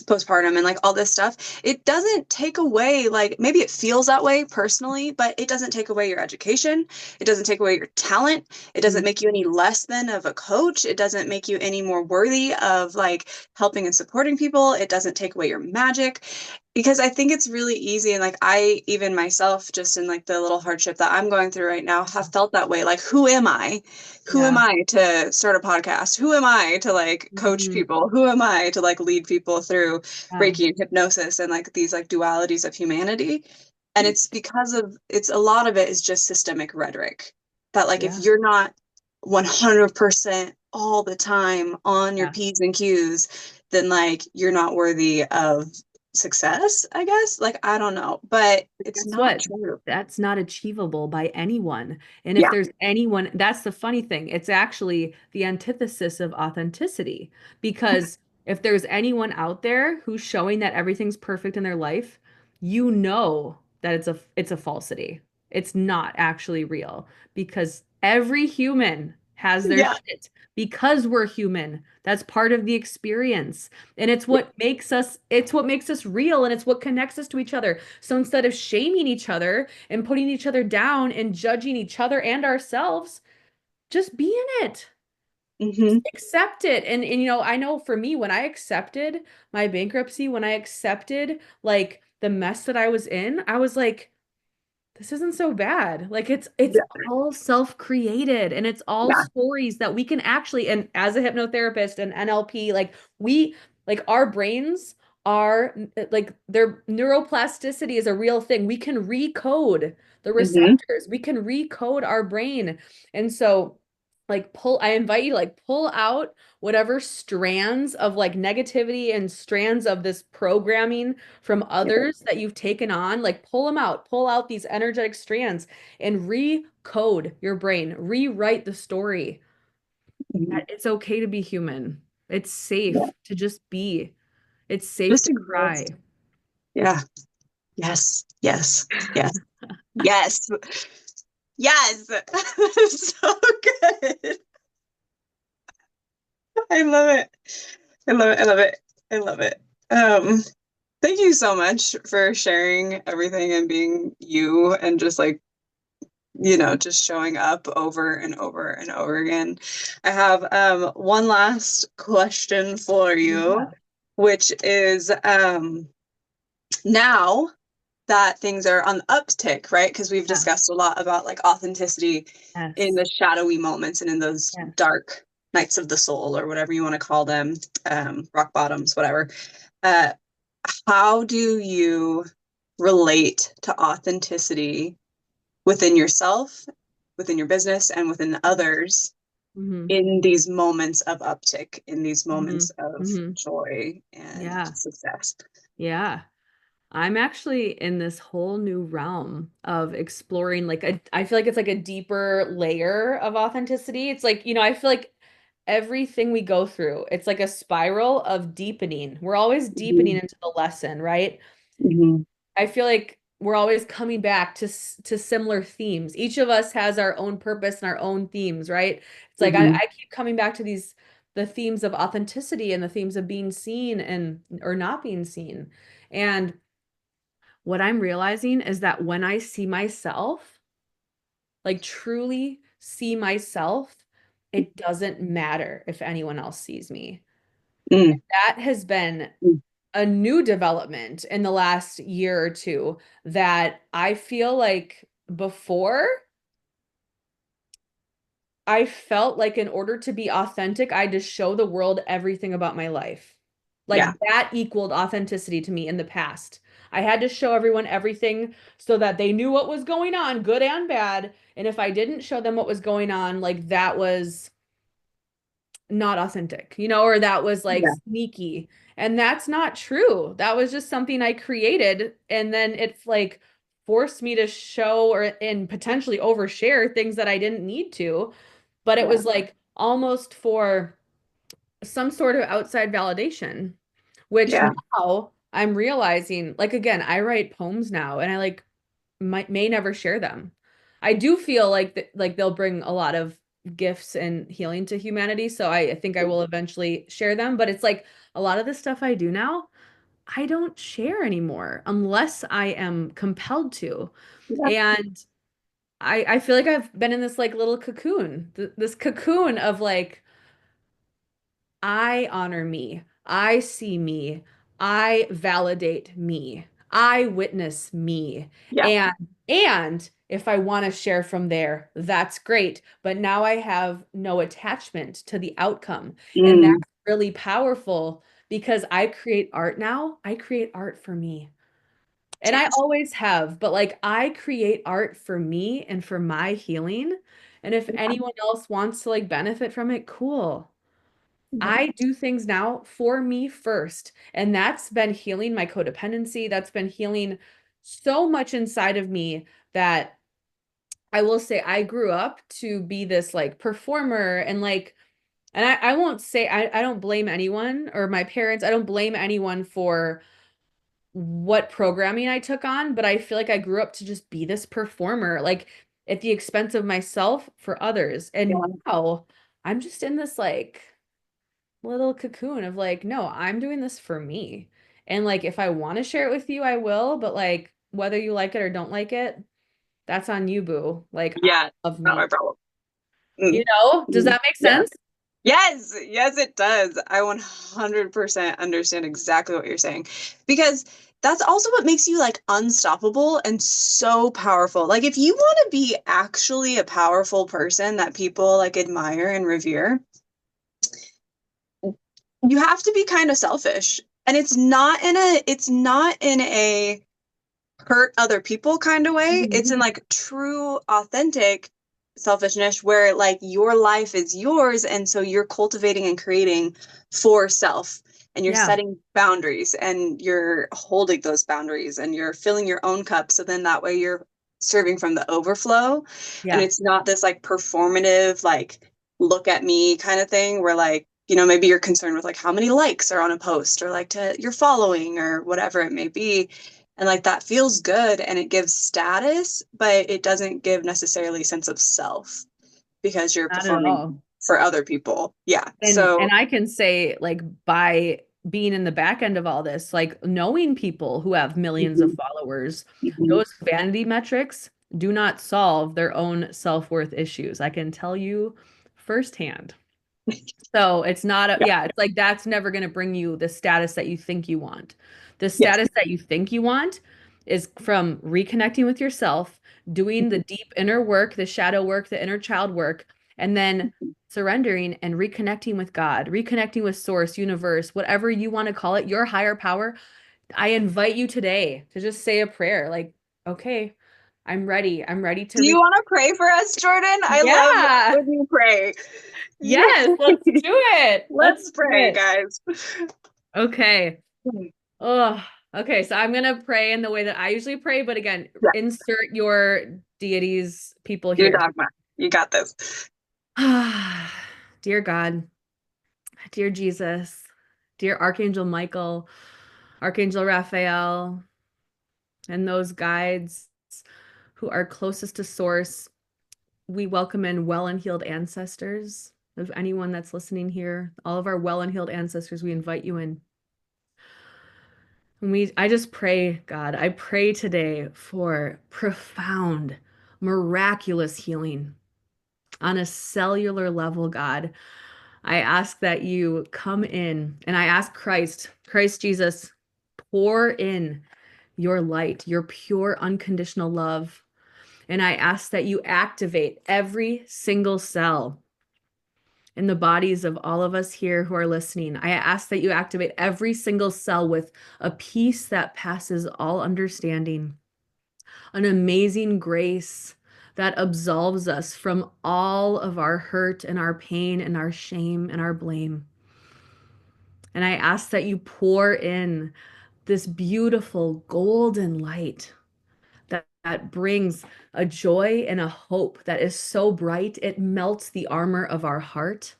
postpartum and like all this stuff, it doesn't take away, like maybe it feels that way personally, but it doesn't take away your education. It doesn't take away your talent. It doesn't Mhm. make you any less than of a coach. It doesn't make you any more worthy of like helping and supporting people. It doesn't take away your magic, because I think it's really easy. And like I, even myself, just in like the little hardship that I'm going through right now, have felt that way. Like, who am I? Who am Yeah. I to start a podcast? Who am I to like coach Mhm. people? Who am I to like lead people through Yeah. Reiki and hypnosis and like these like dualities of humanity? And it's because of, it's a lot of it is just systemic rhetoric that like if Yeah. you're not 100% all the time on your Yeah. P's and Q's, then like you're not worthy of success, I guess. Like, I don't know, but it's Guess not what? true. That's not achievable by anyone. And if Yeah. there's anyone, that's the funny thing. It's actually the antithesis of authenticity. Because if there's anyone out there who's showing that everything's perfect in their life, you know that it's a falsity. It's not actually real because every human has their Yeah. shit because we're human. That's part of the experience. And it's what makes us real and it's what connects us to each other. So instead of shaming each other and putting each other down and judging each other and ourselves, just be in it. Just Hmm. accept it. And you know, I know for me, when I accepted my bankruptcy, when I accepted like the mess that I was in, I was like, this isn't so bad. Like it's Yeah. all self-created and it's all Yeah. stories that we can actually, and as a hypnotherapist and NLP, like we like our brains are like their neuroplasticity is a real thing. We can recode the Hmm. receptors. We can recode our brain. And so like I invite you to like pull out whatever strands of like negativity and strands of this programming from Yeah. others that you've taken on, like pull them out, pull out these energetic strands and recode your brain, rewrite the story Mhm. that it's okay to be human. It's Yeah. safe to just be. It's safe Just to exist. cry. Yeah. Yes. Yes. Yes. Yes. Yes. So good. I love it. I love it. I love it. I love it. Um, Thank you so much for sharing everything and being you and just like, just showing up over and over and over again. I have one last question for you, Yeah. which is now that things are on the uptick, right? Because we've Yeah. discussed a lot about like authenticity in Yes. the shadowy moments and in those Yes. dark nights of the soul or whatever you want to call them, rock bottoms, whatever. Uh, how do you relate to authenticity within yourself, within your business, and within others Mm-hmm. in these moments of uptick, in these Mm-hmm. moments of Mm-hmm. joy and Yeah. success? Yeah. I'm actually in this whole new realm of exploring like I feel like it's like a deeper layer of authenticity. It's like, you know, I feel like everything we go through, it's like a spiral of deepening. We're always deepening Mhm. into the lesson, right? Mhm. I feel like we're always coming back to similar themes. Each of us has our own purpose and our own themes, right? It's like Mhm. I keep coming back to these the themes of authenticity and the themes of being seen and or not being seen. And what I'm realizing is that when I see myself, like truly see myself, it doesn't matter if anyone else sees me. Mm. That has been Mm. a new development in the last year or two that I feel like before I felt like in order to be authentic, I had to show the world everything about my life. Yeah. Like that equaled authenticity to me in the past. I had to show everyone everything so that they knew what was going on, good and bad. And if I didn't show them what was going on, like that was not authentic, you know, or that was like Yeah. sneaky. And that's not true. That was just something I created. And then it's like forced me to show or and potentially overshare things that I didn't need to. But it Yeah. was like almost for some sort of outside validation, which Yeah. now I'm realizing, like, again, I write poems now and I like may never share them. I do feel like like they'll bring a lot of gifts and healing to humanity, so I think I will eventually share them. But it's like a lot of the stuff I do now. I don't share anymore unless I am compelled to. Yeah. And I feel like I've been in this like little cocoon, this cocoon of like, I honor me, I see me, I validate me, I witness me. Yeah. And if I want to share from there, that's great. But now I have no attachment to the outcome. And Mm. that's really powerful because I create art now. I create art for me. And I Yes. always have, but like I create art for me and for my healing. And if Yeah. anyone else wants to like benefit from it, cool. Yeah. I do things now for me first. And that's been healing my codependency. That's been healing so much inside of me that I will say I grew up to be this like performer and like, and I won't say I don't blame anyone or my parents. I don't blame anyone for what programming I took on, but I feel like I grew up to just be this performer, like at the expense of myself for others. And Yeah. now I'm just in this like little cocoon of like, no, I'm doing this for me. And like, if I want to share it with you, I will, but like, whether you like it or don't like it, that's on you, boo. Like, I Yeah. love Not my me. problem. You Mm. know, does Mm. that make Yeah. sense? Yes, yes, it does. I 100% understand exactly what you're saying because that's also what makes you like unstoppable and so powerful. Like, if you want to be actually a powerful person that people like admire and revere, you have to be kind of selfish. And it's not in a hurt other people kind of way. It's Mhm. in like true, authentic selfishness where like your life is yours. And so you're cultivating and creating for self and you're Yeah. setting boundaries and you're holding those boundaries and you're filling your own cup. So then that way you're serving from the overflow. And Yeah. it's not this like performative, like, look at me kind of thing where like, maybe you're concerned with like how many likes are on a post or like to your following or whatever it may be, and like that feels good and it gives status, but it doesn't give necessarily a sense of self because you're Not at performing all. for other people. Yeah. And So, I can say like by being in the back end of all this, like knowing people who have millions of mhm, followers, mhm. those vanity metrics do not solve their own self-worth issues. I can tell you firsthand. So it's not a, Yeah. yeah, it's like that's never going to bring you the status that you think you want. The Yes. status that you think you want is from reconnecting with yourself, doing the deep inner work, the shadow work, the inner child work, and then surrendering and reconnecting with God, reconnecting with source, universe, whatever you want to call it, your higher power. I invite you today to just say a prayer like, okay, I'm ready. I'm ready to Do you re want to pray for us, Jordan? I love Yeah. when you pray. Yes, let's Yay. do it. Let's Let's do pray, it. guys. Okay. Oh, okay. So I'm gonna pray in the way that I usually pray, but again, Yeah, insert your deities, people your here. dogma. You got this. Dear God, dear Jesus, dear Archangel Michael, Archangel Raphael, and those guides who are closest to source, we welcome in well and healed ancestors. Of anyone that's listening here, all of our well and healed ancestors, we invite you in. I just pray, God, I pray today for profound, miraculous healing on a cellular level, God. I ask that you come in and I ask Christ Jesus, pour in your light, your pure, unconditional love. And I ask that you activate every single cell in the bodies of all of us here who are listening. I ask that you activate every single cell with a peace that passes all understanding, an amazing grace that absolves us from all of our hurt and our pain and our shame and our blame. And I ask that you pour in this beautiful golden light that brings a joy and a hope that is so bright it melts the armor of our heart.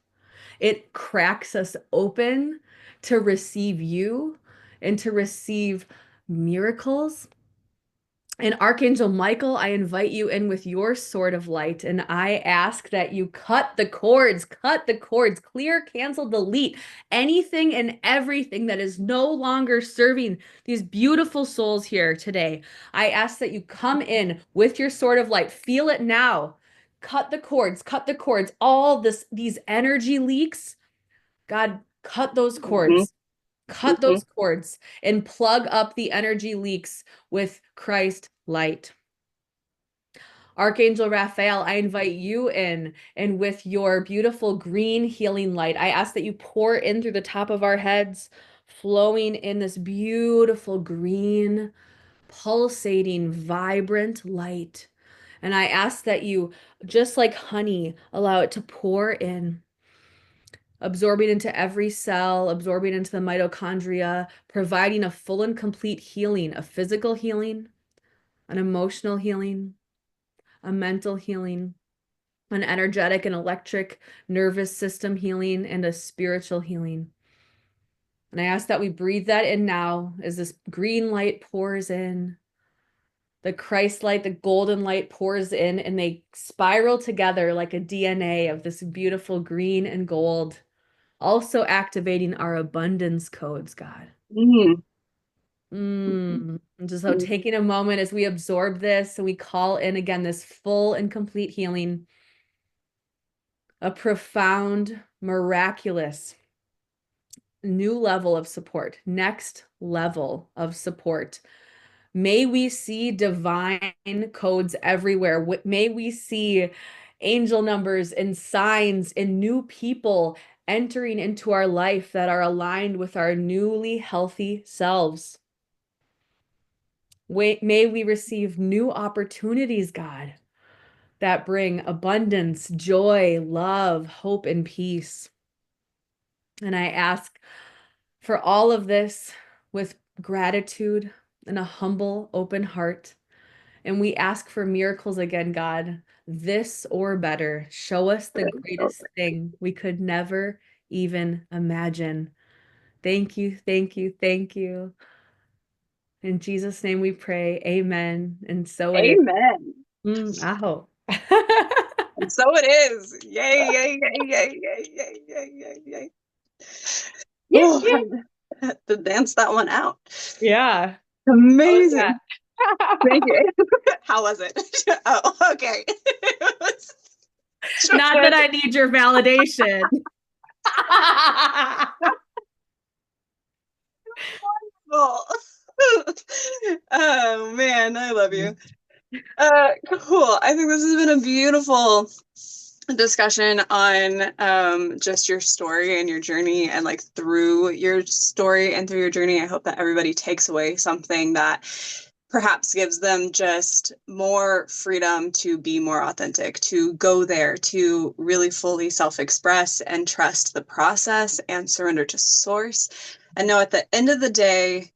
It cracks us open to receive you and to receive miracles And Archangel Michael, I invite you in with your sword of light, and I ask that you cut the cords, clear, cancel, delete anything and everything that is no longer serving these beautiful souls here today. I ask that you come in with your sword of light. Feel it now. Cut the cords, these energy leaks. God, cut those Mhm, cords. Cut mhm. those cords and plug up the energy leaks with Christ light. Archangel Raphael, I invite you in, and with your beautiful green healing light, I ask that you pour in through the top of our heads, flowing in this beautiful green, pulsating, vibrant light. And I ask that you, just like honey, allow it to pour in, absorbing into every cell, absorbing into the mitochondria, providing a full and complete healing, a physical healing, an emotional healing, a mental healing, an energetic and electric nervous system healing, and a spiritual healing. And I ask that we breathe that in now as this green light pours in, the Christ light, the golden light pours in, and they spiral together like a DNA of this beautiful green and gold, also activating our abundance codes, God. Mm, And just so mm, taking a moment as we absorb this and we call in again this full and complete healing, a profound, miraculous new level of support, next level of support. May we see divine codes everywhere. May we see angel numbers and signs and new people entering into our life that are aligned with our newly healthy selves. May we receive new opportunities, God, that bring abundance, joy, love, hope, and peace. And I ask for all of this with gratitude and a humble, open heart. And we ask for miracles again, God, this or better. Show us the greatest thing we could never even imagine. Thank you, thank you, thank you. In Jesus' name we pray. Amen. And so it is. Amen. I hope. And so it is. Yay, yay, yay, yay, yay, yay, yay, yay, yay. Oh, I had to dance that one out. Yeah. How was that? Amazing. Thank you. How was it? Oh, okay. Not that I need your validation. Wonderful. Oh man, I love you. Cool. I think this has been a beautiful discussion on just your story and your journey, and like through your story and through your journey, I hope that everybody takes away something that perhaps gives them just more freedom to be more authentic, to go there, to really fully self-express and trust the process and surrender to source. And know at the end of the day,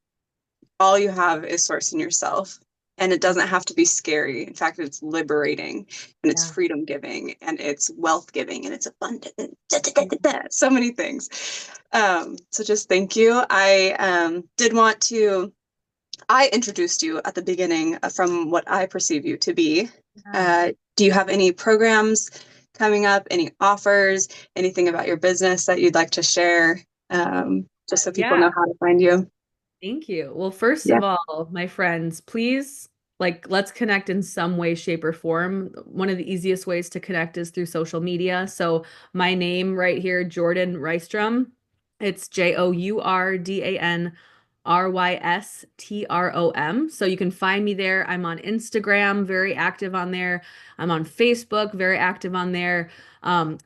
all you have is source in yourself. And it doesn't have to be scary. In fact, it's liberating and it's Yeah. freedom giving and it's wealth giving and it's abundant. So many things. So just thank you. I did want to, I introduced you at the beginning from what I perceive you to be. Do you have any programs coming up, any offers, anything about your business that you'd like to share? Just so people Yeah. know how to find you. Thank you. Well, first Yeah. of all, my friends, please, like, let's connect in some way, shape, or form. One of the easiest ways to connect is through social media. So my name right here, Jourdan Rystrom. It's JOURDAN RYSTROM. So you can find me there. I'm on Instagram, very active on there. I'm on Facebook, very active on there.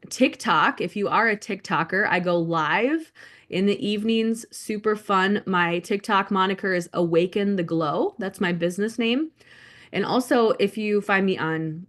TikTok, if you are a TikToker, I go live in the evenings. Super fun. My TikTok moniker is Awaken the Glow. That's my business name. And also, if you find me on,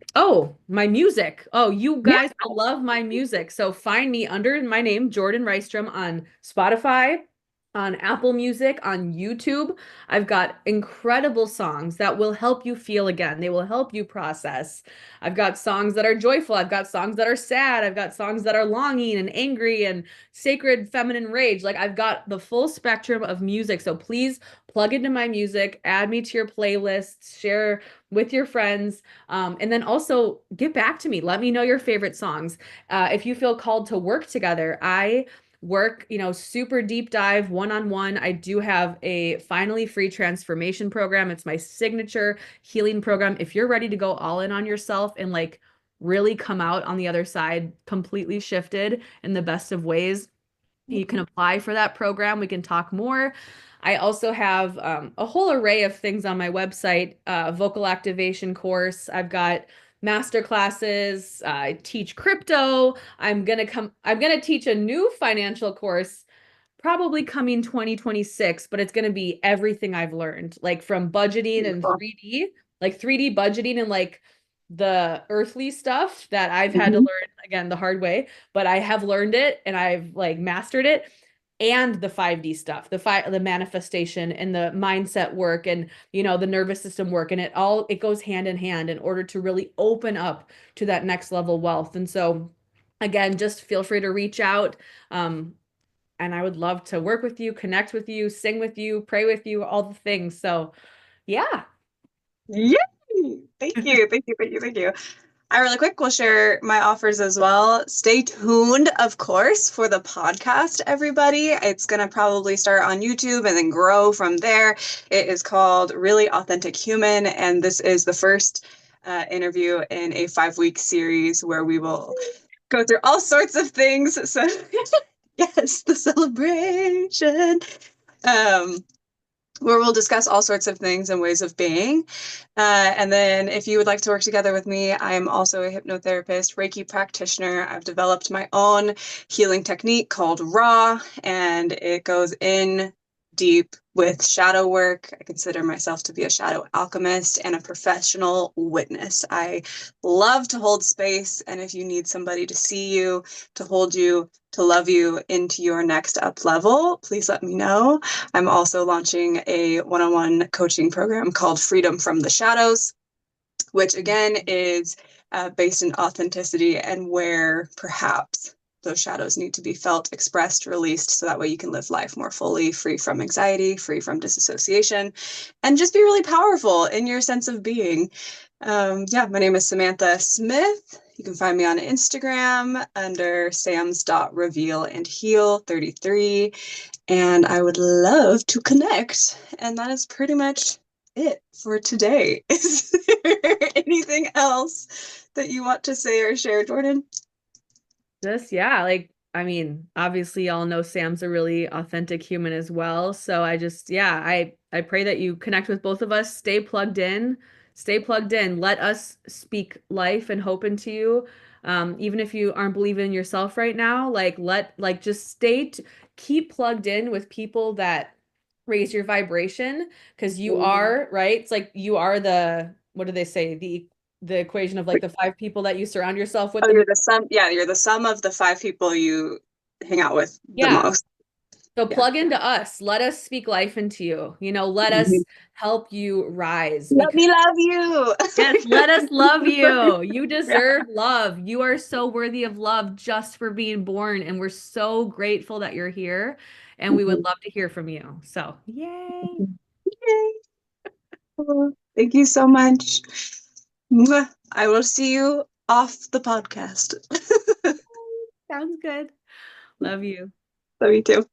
my music. Oh, you Yeah. guys will love my music. So find me under my name, Jourdan Rystrom, on Spotify, on Apple Music, on YouTube. I've got incredible songs that will help you feel again. They will help you process. I've got songs that are joyful. I've got songs that are sad. I've got songs that are longing and angry and sacred feminine rage. Like I've got the full spectrum of music. So please plug into my music, add me to your playlists, share with your friends, and then also get back to me. Let me know your favorite songs. If you feel called to work together, I work, super deep dive one-on-one. I do have a finally free transformation program. It's my signature healing program. If you're ready to go all in on yourself and like really come out on the other side completely shifted in the best of ways, you can apply for that program. We can talk more. I also have a whole array of things on my website, vocal activation course. I've got master classes. I teach crypto. I'm gonna teach a new financial course probably coming 2026, but it's going to be everything I've learned, like from budgeting and Beautiful. 3D, like 3D budgeting and like the earthly stuff that I've had to Mhm. learn again the hard way, but I have learned it and I've like mastered it. And the 5D stuff, the manifestation and the mindset work and the nervous system work, and it goes hand in hand in order to really open up to that next level wealth. And so again, just feel free to reach out. And I would love to work with you, connect with you, sing with you, pray with you, all the things. So, yeah. Yay! Thank you. Thank you. Thank you. Thank you. I really quick will share my offers as well. Stay tuned, of course, for the podcast, everybody. It's going to probably start on YouTube and then grow from there. It is called Really Authentic Human, and this is the first interview in a 5-week series where we will go through all sorts of things. So, yes, the celebration. Um, where we'll discuss all sorts of things and ways of being. And then if you would like to work together with me, I am also a hypnotherapist, Reiki practitioner. I've developed my own healing technique called Raw, and it goes in deep with shadow work. I consider myself to be a shadow alchemist and a professional witness. I love to hold space, and if you need somebody to see you, to hold you, to love you into your next up level, please let me know. I'm also launching a one-on-one coaching program called Freedom from the Shadows, which again is based in authenticity and where perhaps those shadows need to be felt, expressed, released, so that way you can live life more fully, free from anxiety, free from disassociation, and just be really powerful in your sense of being. Yeah, my name is Samantha Smith. You can find me on Instagram under sams.revealandheal33. And I would love to connect. And that is pretty much it for today. Is there anything else that you want to say or share, Jourdan? Just, yeah, like, I mean, obviously y'all know Sam's a really authentic human as well. So yeah, I pray that you connect with both of us, stay plugged in, stay plugged in. Let us speak life and hope into you. Even if you aren't believing in yourself right now, just keep plugged in with people that raise your vibration because you are, right? It's like you are what do they say? The equation of like the 5 people that you surround yourself with Oh, the you're the sum. Yeah, you're the sum of the 5 people you hang out with the yeah. most. So Yeah. plug into us. Let us speak life into you. Let Mhm. us help you rise Let because me love you. yes, let us love you. You Yeah. deserve love. You are so worthy of love just for being born. And we're so grateful that you're here. And we would Mhm. love to hear from you. So, yay. Yay. Thank you so much. Mwah. I will see you off the podcast. Sounds good. Love you. Love you too.